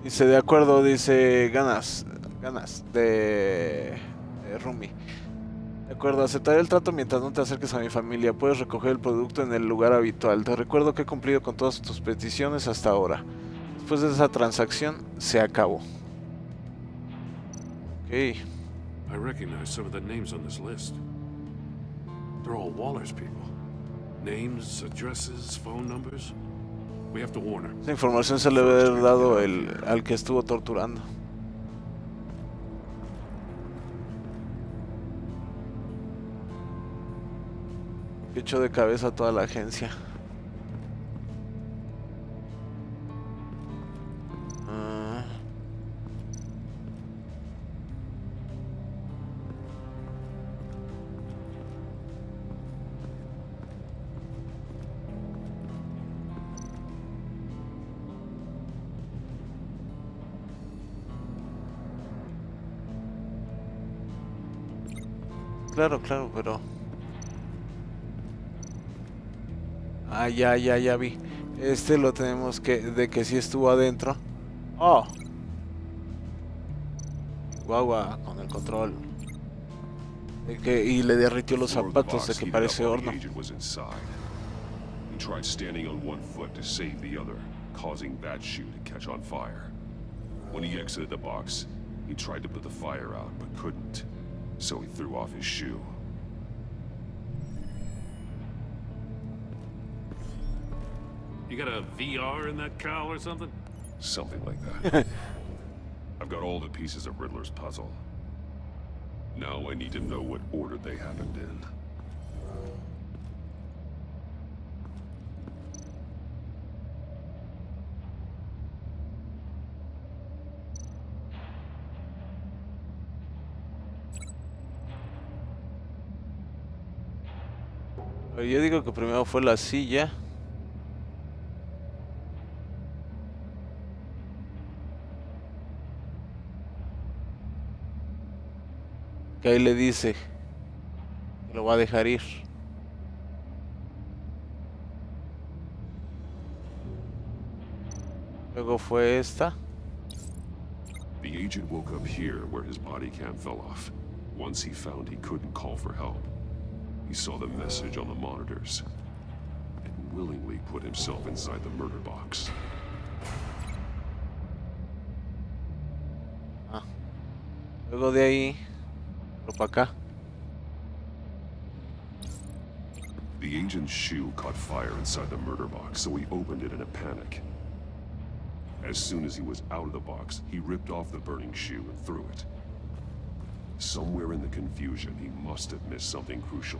Dice, de acuerdo, dice, ganas de Rumi. De acuerdo, aceptaré el trato mientras no te acerques a mi familia. Puedes recoger el producto en el lugar habitual. Te recuerdo que he cumplido con todas tus peticiones hasta ahora. Después de esa transacción, se acabó. Ok.
I recognize some of the names on this list. They're all Waller's people. Names, addresses, phone numbers. We have to warn her.
Esa información se le debe haber dado al que estuvo torturando. Echó de cabeza a toda la agencia. Claro, pero... Ah, ya vi. Este lo tenemos de que sí estuvo adentro. Oh. Guagua, con el control. Y le derritió los zapatos, de que parece horno.
He tried standing on one foot to save the other, causing that shoe to catch on fire. When he exited the box, he tried to put the fire out, but couldn't. So he threw off his shoe.
You got a VR in that cowl or something?
Something like that. I've got all the pieces of Riddler's puzzle. Now I need to know what order they happened in.
Yo digo que primero fue la silla. Que ahí le dice que lo va a dejar ir. Luego fue esta.
The agent woke up here where his body cam fell off. Once he found he couldn't call for help, he saw the message on the monitors and willingly put himself inside the murder box.
Luego de ahí, para acá.
The agent's shoe caught fire inside the murder box, so he opened it in a panic. As soon as he was out of the box, he ripped off the burning shoe and threw it. Somewhere in the confusion, he must have missed something crucial.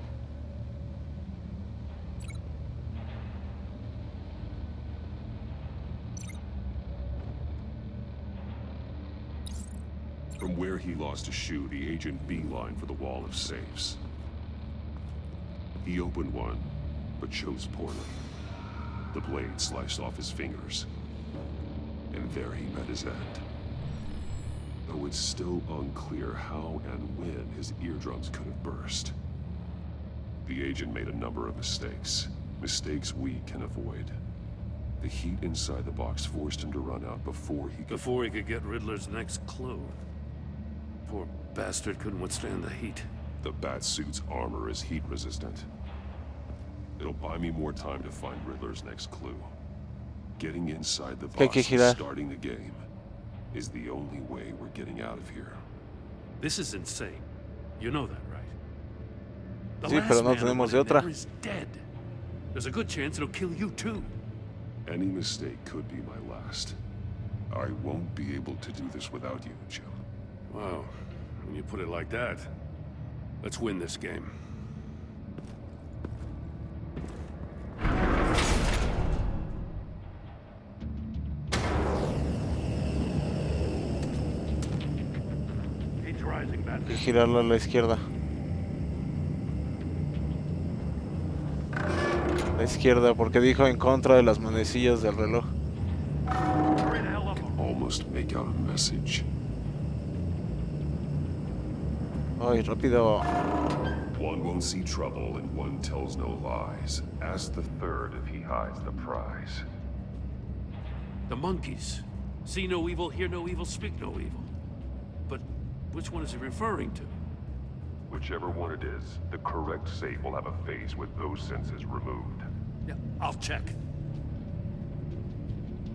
From where he lost a shoe, the agent beelined for the wall of safes. He opened one, but chose poorly. The blade sliced off his fingers. And there he met his end. Though it's still unclear how and when his eardrums could have burst. The agent made a number of mistakes. Mistakes we can avoid. The heat inside the box forced him to run out before he could get
Riddler's next clue. Poor bastard couldn't withstand the heat.
The Batsuit's armor is heat resistant. It'll buy me more time to find Riddler's next clue. Getting inside the box and starting the game is the only way we're getting out of here.
This is insane. You know that, right? The
Sí, pero no tenemos de otra.
is dead. There's a good chance it'll kill you too.
Any mistake could be my last. I won't be able to do this without you, Jim.
Wow, when you put it like that, let's win this game.
Y girarlo a la izquierda. La izquierda, porque dijo en contra de las manecillas del reloj.
Almost make out a message.
Ay, rápido.
One won't see trouble and one tells no lies. Ask the third if he hides the prize.
The monkeys. See no evil, hear no evil, speak no evil. But which one is he referring to?
Whichever one it is, the correct save will have a phase with those senses removed.
Yeah, I'll check.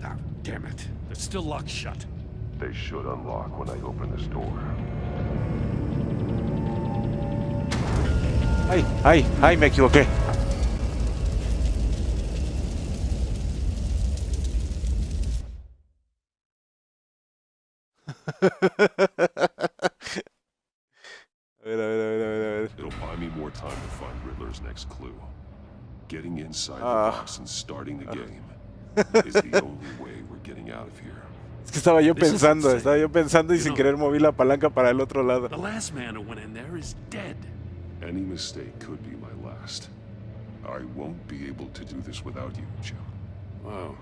Ah, damn it. They're still locked shut.
They should unlock when I open this door.
Ay, me equivoqué. A ver.
It'll buy me more time to find Riddler's next clue. Getting inside the box and starting the game is the only way we're getting out of here.
Es que estaba yo pensando y sin querer moví la palanca para el otro lado.
The last man who went in there is dead.
Any mistake could be my last. I won't be able to do this without you, Jim.
Wow,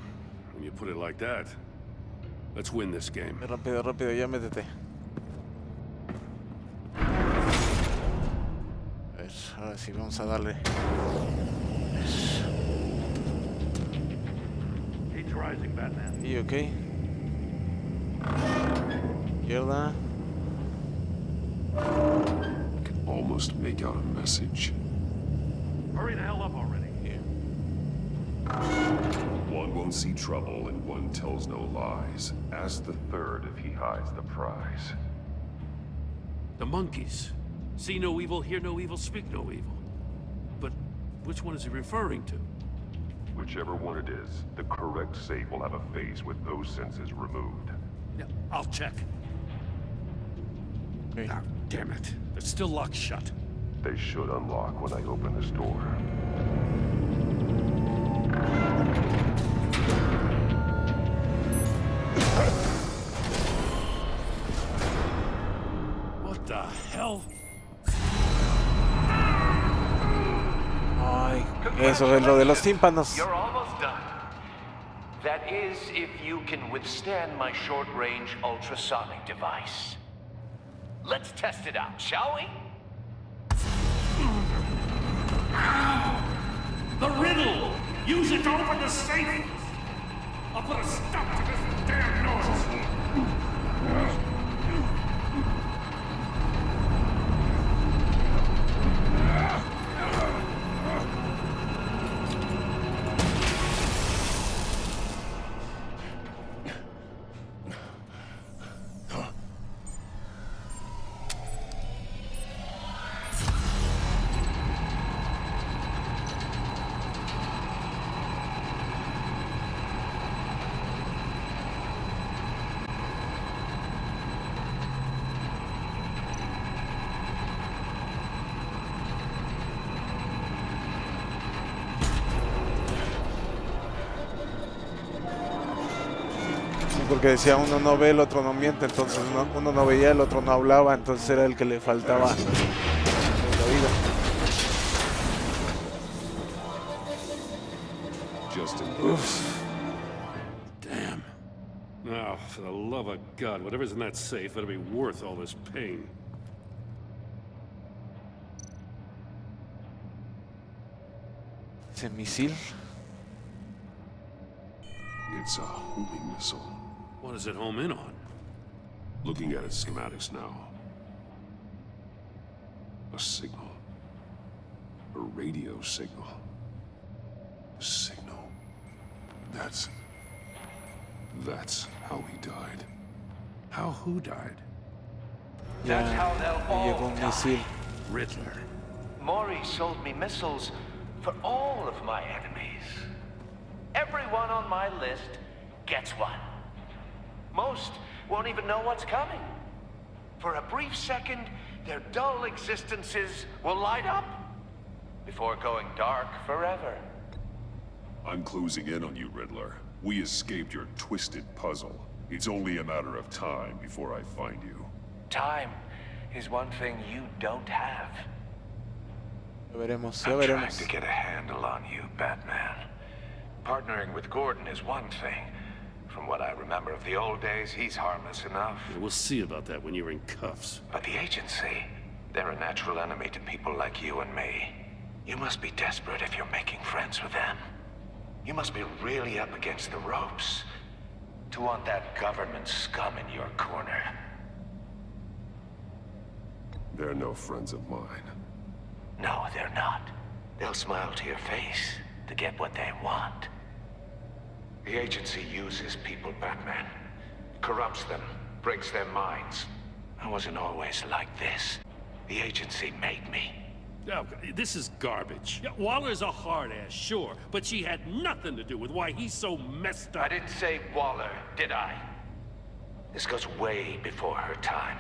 when you put it like that, let's win this game.
Rápido, ya métete. A ver, ahora sí vamos a darle. Y ok. Izquierda.
Can almost make out a message.
Hurry the hell up already.
Yeah.
One won't see trouble and one tells no lies. Ask the third if he hides the prize.
The monkeys. See no evil, hear no evil, speak no evil. But which one is he referring to?
Whichever one it is, the correct save will have a phase with those senses removed.
Yeah, I'll check.
Okay.
Ah, damn it. They're still locked shut.
They should unlock when I open this door.
What the hell?
Ay, eso es lo de los tímpanos.
You're almost done. That is, if you can withstand my short-range ultrasonic device. Let's test it out, shall we?
The riddle! Use it to open the safe! I'll put a stop to this damn noise!
Porque decía uno no ve, el otro no miente, entonces uno no veía, el otro no hablaba, entonces era el que le faltaba en la vida.
Damn. Now, for the love of God, whatever's in that safe better be worth all this pain.
¿Ese misil?
It's a homing missile.
What does it home in on?
Looking at its schematics now. A signal. A radio signal. A signal. That's how he died.
How who died?
That's how they'll all die.
Riddler.
Maury sold me missiles for all of my enemies. Everyone on my list gets one. Most won't even know what's coming. For a brief second, their dull existences will light up before going dark forever.
I'm closing in on you, Riddler. We escaped your twisted puzzle. It's only a matter of time before I find you.
Time is one thing you don't have.
Ya veremos, ya
I'm trying
veremos.
to get a handle on you, Batman. Partnering with Gordon is one thing. From what I remember of the old days, he's harmless enough.
Yeah, we'll see about that when you're in cuffs.
But the agency, they're a natural enemy to people like you and me. You must be desperate if you're making friends with them. You must be really up against the ropes to want that government scum in your corner.
They're no friends of mine.
No, they're not. They'll smile to your face to get what they want. The agency uses people, Batman. Corrupts them, breaks their minds. I wasn't always like this. The agency made me.
Oh, this is garbage. Yeah, Waller's a hard-ass, sure, but she had nothing to do with why he's so messed up.
I didn't say Waller, did I? This goes way before her time.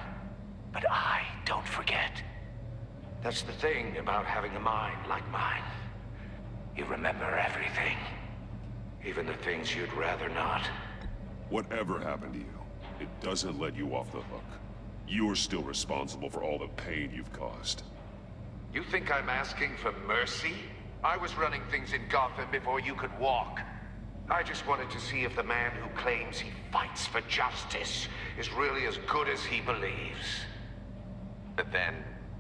But I don't forget. That's the thing about having a mind like mine. You remember everything. Even the things you'd rather not.
Whatever happened to you, it doesn't let you off the hook. You're still responsible for all the pain you've caused.
You think I'm asking for mercy? I was running things in Gotham before you could walk. I just wanted to see if the man who claims he fights for justice is really as good as he believes. But then,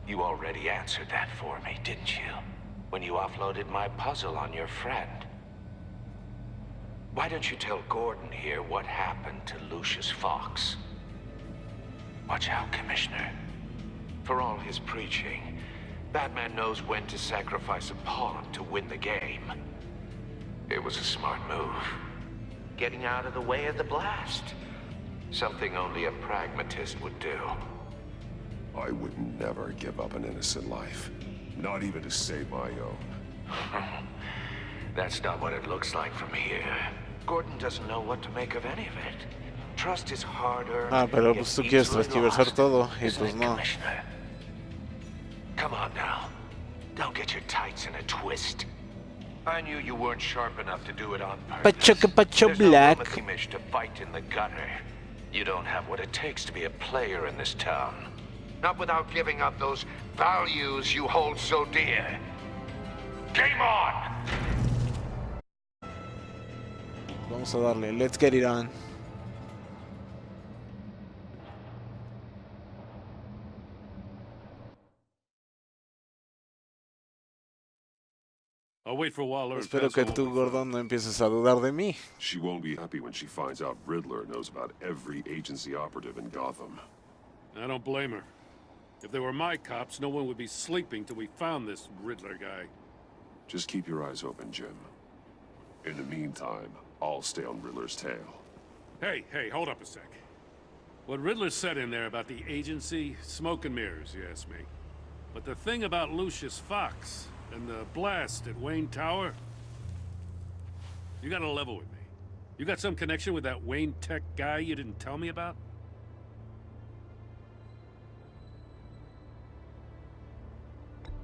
you already answered that for me, didn't you? When you offloaded my puzzle on your friend. Why don't you tell Gordon here what happened to Lucius Fox? Watch out, Commissioner. For all his preaching, Batman knows when to sacrifice a pawn to win the game. It was a smart move. Getting out of the way of the blast. Something only a pragmatist would do.
I would never give up an innocent life. Not even to save my own.
That's not what it looks like from here. Gordon doesn't know what to make of any of it. Trust is harder.
Pero pues tú quieres transgiversar todo y pues no.
Come on now. Don't get your tights in a twist. I knew you weren't sharp enough to do it on purpose. There's no
black.
Mimish to fight in the gutter. You don't have what it takes to be a player in this town. Not without giving up those values you hold so dear. Game on!
Vamos a darle. Let's get it on.
I'll wait for Waller.
Espero que tú, Gordon, no empieces a dudar de mí.
She won't be happy when she finds out Riddler knows about every agency operative in Gotham.
I don't blame her. If they were my cops, no one would be sleeping till we found this Riddler guy.
Just keep your eyes open, Jim. In the meantime, I'll stay on Riddler's tail.
Hey, hold up a sec. What Riddler said in there about the agency, smoke and mirrors, you ask me. But the thing about Lucius Fox and the blast at Wayne Tower, you gotta level with me. You got some connection with that Wayne Tech guy you didn't tell me about?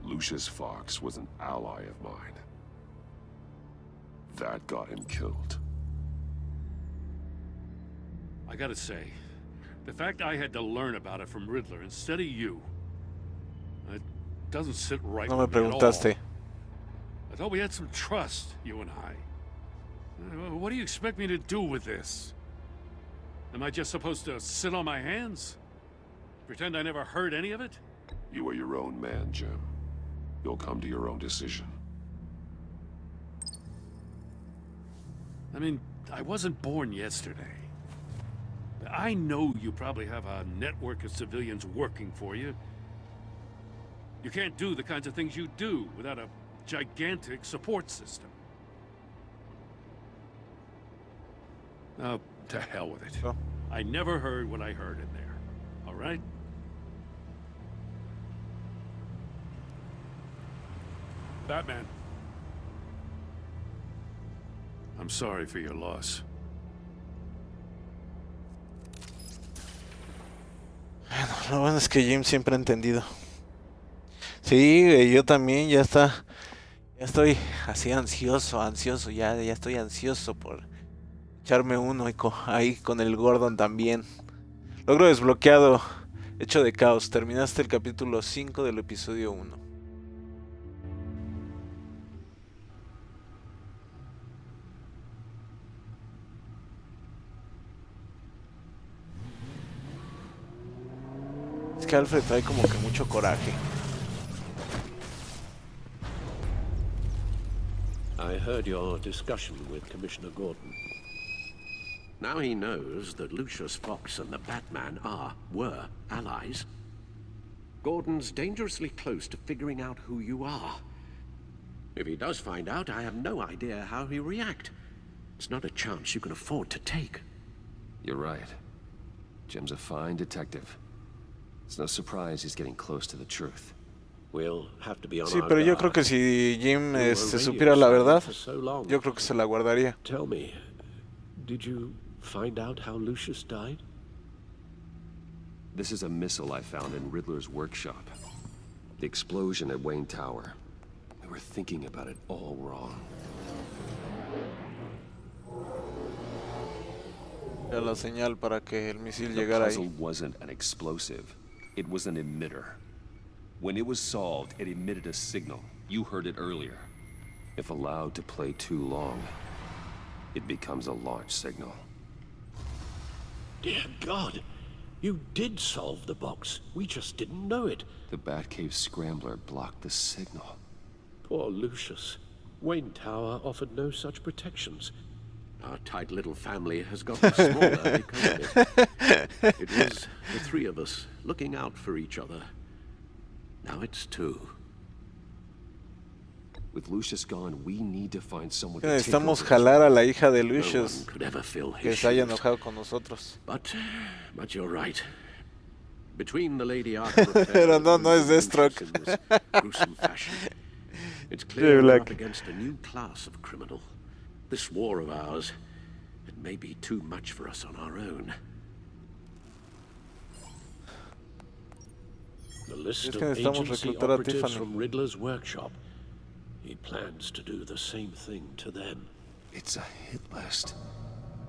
Lucius Fox was an ally of mine. That got him killed.
I gotta say, the fact I had to learn about it from Riddler instead of you, it doesn't sit right
No me
with me at all.
preguntaste.
I thought we had some trust, you and I. What do you expect me to do with this? Am I just supposed to sit on my hands? Pretend I never heard any of it?
You are your own man, Jim. You'll come to your own decision.
I mean, I wasn't born yesterday. I know you probably have a network of civilians working for you. You can't do the kinds of things you do without a gigantic support system. Oh, to hell with it.
Oh.
I never heard what I heard in there. All right? Batman. I'm sorry for your loss.
Bueno, lo bueno es que Jim siempre ha entendido. Sí, yo también ya estoy así ansioso, ya estoy ansioso por echarme uno y ahí con el Gordon también. Logro desbloqueado, hecho de caos, terminaste el capítulo 5 del episodio 1. Es que Alfred trae como que mucho coraje.
I heard your discussion with Commissioner Gordon. Now he knows that Lucius Fox and the Batman were allies. Gordon's dangerously close to figuring out who you are. If he does find out, I have no idea how he'll react. It's not a chance you can afford to take.
You're right. Jim's a fine detective. It's no surprise he's getting close to the truth.
We'll have to be on
Sí,
our
pero yo
guard.
creo que si Jim supiera la verdad, yo creo que se la guardaría.
Tell me, did you find out how Lucius died?
This is a missile I found in Riddler's workshop. The explosion at Wayne Tower. We were thinking about it all wrong.
Era la señal para que el misil
The
llegara
puzzle
ahí.
wasn't an explosive. It was an emitter. When it was solved, it emitted a signal. You heard it earlier. If allowed to play too long, it becomes a launch signal.
Dear God, you did solve the box. We just didn't know it.
The Batcave scrambler blocked the signal.
Poor Lucius. Wayne Tower offered no such protections. Our tight little family has gotten smaller because of it. It was the three of us looking out for each other. Now it's two.
With Lucius gone, we need to find someone to take
Necesitamos
over.
jalar a la hija de
No
Lucius
one could ever fill
que
his
se haya
shoes.
enojado con nosotros.
But you're right. Between the Lady Arthur
Pero no es Deathstroke.
in this gruesome fashion, it's clear we're up against a new class of criminal. This war of ours, it may be too much for us on our own. The list
Es
of
que necesitamos
agency
reclutar a
operatives
Tiffany.
from Riddler's workshop. He plans to do the same thing to them.
It's a hit list.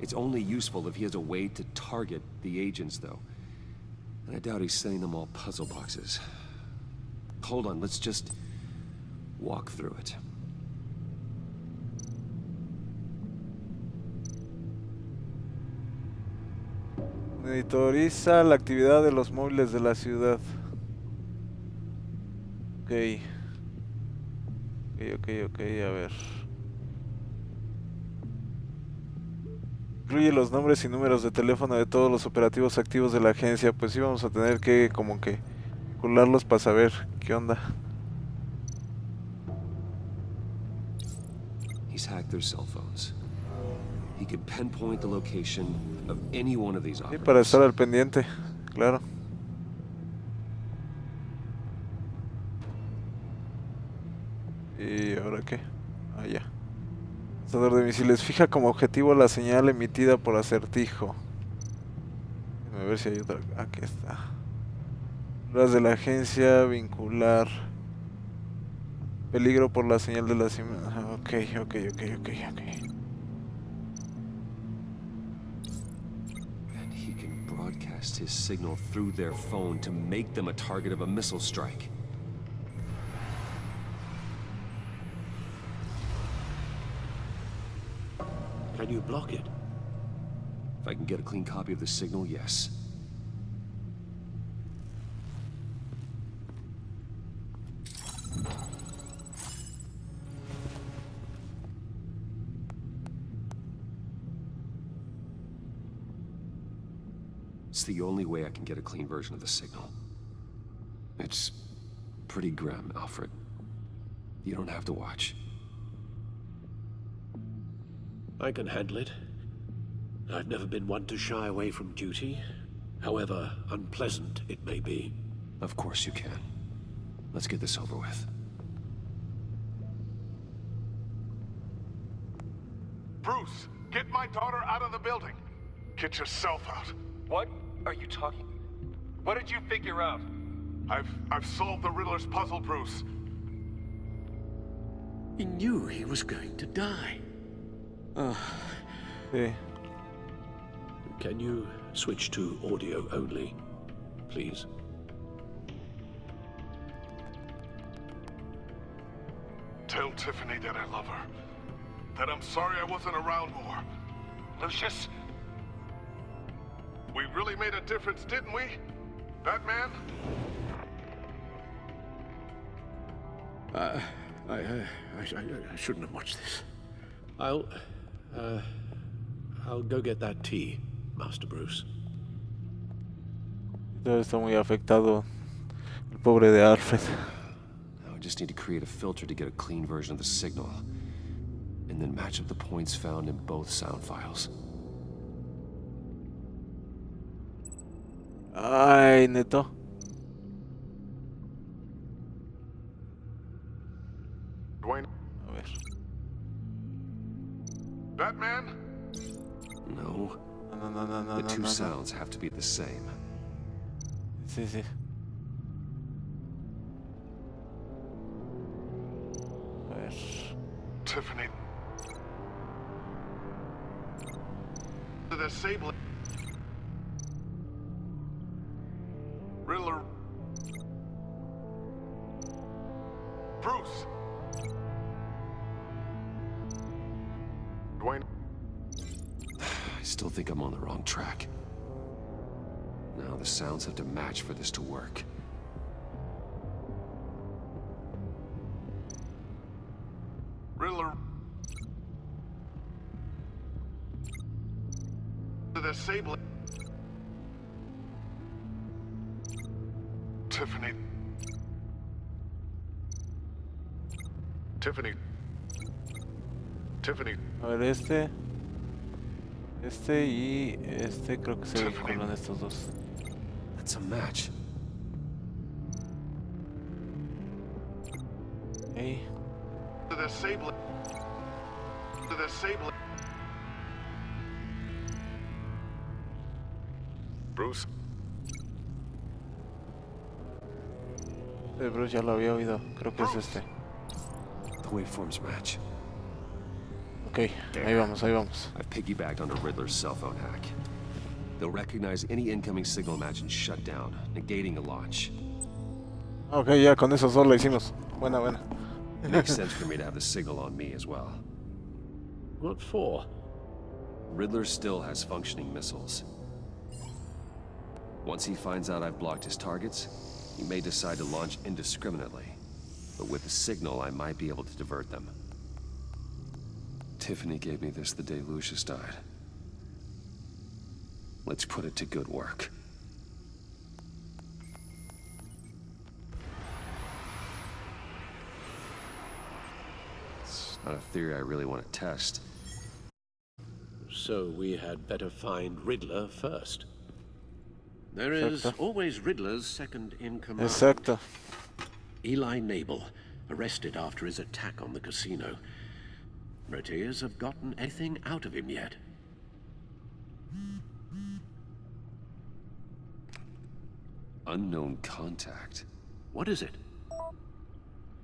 It's only useful if he has a way to target the agents, though. And I doubt he's sending them all puzzle boxes. Hold on, let's just walk through it.
Monitoriza la actividad de los móviles de la ciudad. Ok, a ver. Incluye los nombres y números de teléfono de todos los operativos activos de la agencia. Pues sí, vamos a tener que como que calcularlos para saber qué onda.
He's hacked their cell phones. He could pinpoint the location of any one of these
Sí,
operatives.
para estar al pendiente, claro. ¿Y ahora qué? Ah, ya. Lanzador de misiles. Fija como objetivo la señal emitida por acertijo. A ver si hay otra. Aquí está. Las de la agencia, vincular. Peligro por la señal de la Ok.
And he can broadcast his signal through their phone to make them a target of a missile strike.
Can you block it?
If I can get a clean copy of the signal, yes. It's the only way I can get a clean version of the signal. It's pretty grim, Alfred. You don't have to watch.
I can handle it. I've never been one to shy away from duty, however unpleasant it may be.
Of course you can. Let's get this over with.
Bruce, get my daughter out of the building. Get yourself out.
What are you talking? What did you figure out?
I've solved the Riddler's puzzle, Bruce.
He knew he was going to die.
Sí.
Can you switch to audio only, please?
Tell Tiffany that I love her. That I'm sorry I wasn't around more.
Lucius?
We really made a difference, didn't we? Batman?
I shouldn't have watched this. I'll go get that tea, Master Bruce.
Está muy afectado el pobre de Alfred.
Now I just need to create a filter to get a clean version of the signal, and then match up the points found in both sound files.
Ay, neto.
Dwayne?
A ver.
Batman?
No.
No,
the two sounds have to be the same.
Sí, sí. A ver.
Tiffany. The disable. Riddler. Bruce. Dwayne.
I still think I'm on the wrong track. Now the sounds have to match for this to work.
Riddler. The disable. Tiffany. Tiffany.
A ver, este y este creo que se vinculan estos dos.
That's a match.
Hey.
The disable. Bruce.
Bruce ya lo había oído, creo que es este.
The waveforms match.
Ok, ahí vamos.
I've piggybacked onto Riddler's cell phone hack. They'll recognize any incoming signal match and shut down, negating a launch.
Ok, ya con esos dos lo hicimos. Buena.
It makes sense for me to have the signal on me as well.
What for?
Riddler still has functioning missiles. Once he finds out I've blocked his targets, he may decide to launch indiscriminately. But with the signal, I might be able to divert them. Tiffany gave me this the day Lucius died. Let's put it to good work. It's not a theory I really want to test.
So we had better find Riddler first. There is always Riddler's second in command.
Exacto.
Eli Nabel, arrested after his attack on the casino. Proteas have gotten anything out of him yet.
Unknown contact.
What is it?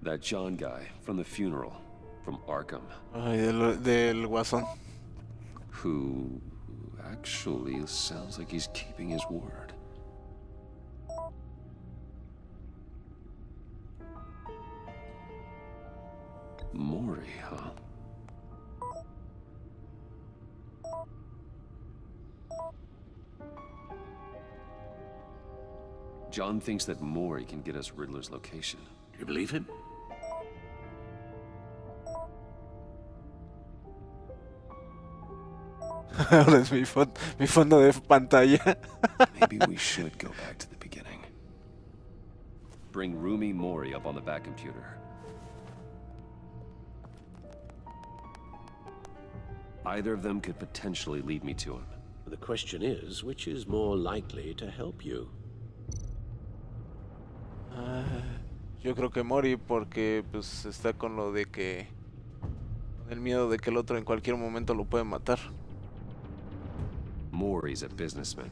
That John guy from the funeral, from Arkham.
Ay, del Guasón.
Who actually sounds like he's keeping his word. Mori, huh? John thinks that Mori can get us Riddler's location.
Do you believe him?
Ahora es mi fondo de pantalla.
Maybe we should go back to the beginning. Bring Rumi Mori up on the back computer. Either of them could potentially lead me to him.
The question is, which is more likely to help you?
Yo creo que Mori porque pues está con lo de que con el miedo de que el otro en cualquier momento lo puede matar.
Maury's a businessman.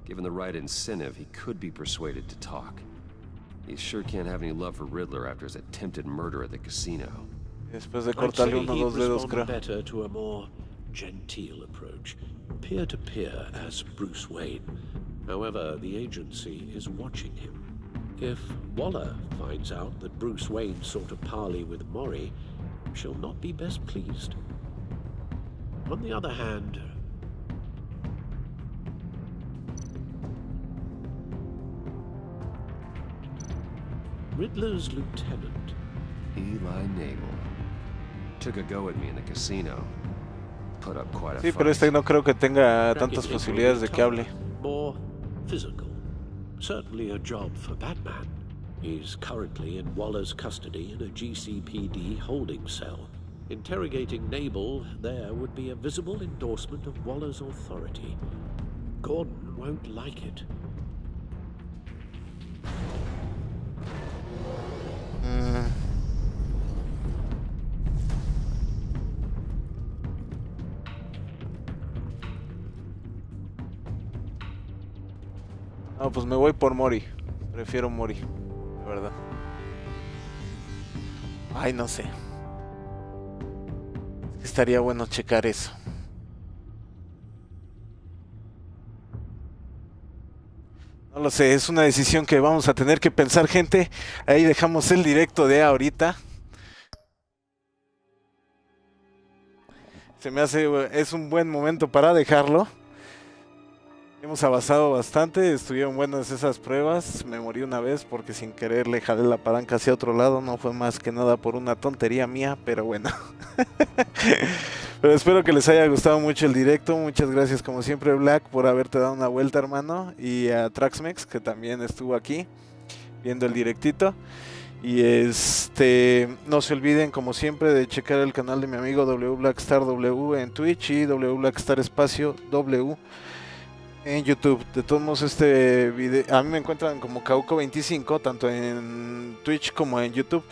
Given the right incentive, he could be persuaded to talk. He sure can't have any love for Riddler after his attempted murder at the casino.
Después de cortarle uno o dos dedos, creo.
Better to a more genteel approach, peer to peer as Bruce Wayne. However, the agency is watching him. If Waller finds out that Bruce Wayne sought a parley with Maury, she'll not be best pleased. On the other hand, Riddler's lieutenant,
Eli Nagel, took a go at me in the casino. Put up quite a
Sí,
fight.
pero este no creo que tenga tantas posibilidades de que hable.
more physical. Certainly a job for Batman. He's currently in Waller's custody in a GCPD holding cell. Interrogating Nabel there would be a visible endorsement of Waller's authority. Gordon won't like it.
No, pues me voy por Mori. Prefiero Mori, la verdad. Ay, no sé. Estaría bueno checar eso. No lo sé, es una decisión que vamos a tener que pensar, gente. Ahí dejamos el directo de ahorita. Se me hace, es un buen momento para dejarlo. Hemos avanzado bastante, estuvieron buenas esas pruebas. Me morí una vez porque sin querer le jalé la palanca hacia otro lado. No fue más que nada por una tontería mía, pero bueno. Pero espero que les haya gustado mucho el directo. Muchas gracias como siempre, Black, por haberte dado una vuelta, hermano. Y a Traxmex, que también estuvo aquí viendo el directito. Y no se olviden como siempre de checar el canal de mi amigo WBlackstarW en Twitch y WBlackstar espacio W en YouTube. De todos modos, este video a mí me encuentran como Cauco25 tanto en Twitch como en YouTube,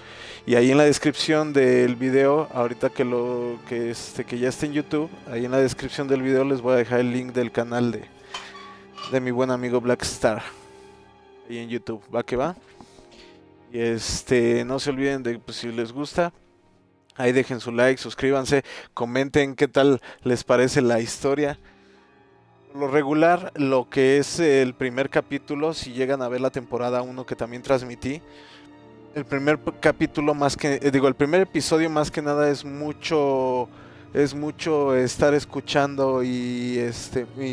y ahí en la descripción del video, ahorita que ya está en YouTube, ahí en la descripción del video les voy a dejar el link del canal de mi buen amigo Blackstar ahí en YouTube. Va que va. Y no se olviden de, pues, si les gusta, ahí dejen su like, suscríbanse, comenten qué tal les parece la historia. Por lo regular, lo que es el primer capítulo, si llegan a ver la temporada 1 que también transmití, el primer capítulo el primer episodio más que nada es mucho estar escuchando y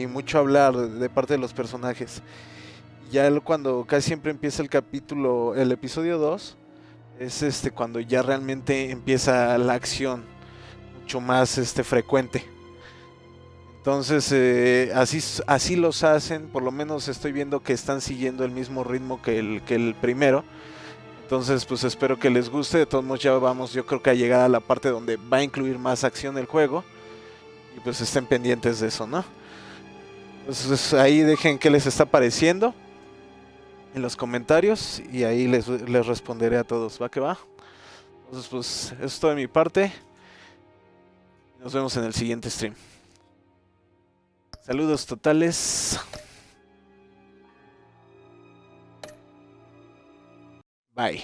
mucho hablar de parte de los personajes. Ya cuando casi siempre empieza el episodio 2, es cuando ya realmente empieza la acción mucho más frecuente. Entonces así los hacen, por lo menos estoy viendo que están siguiendo el mismo ritmo que el primero. Entonces pues espero que les guste. De todos modos ya vamos, yo creo que a llegar a la parte donde va a incluir más acción el juego, y pues estén pendientes de eso, ¿no? Entonces ahí dejen qué les está pareciendo en los comentarios y ahí les responderé a todos. Va que va. Entonces pues eso es todo de mi parte. Nos vemos en el siguiente stream. Saludos totales. Bye.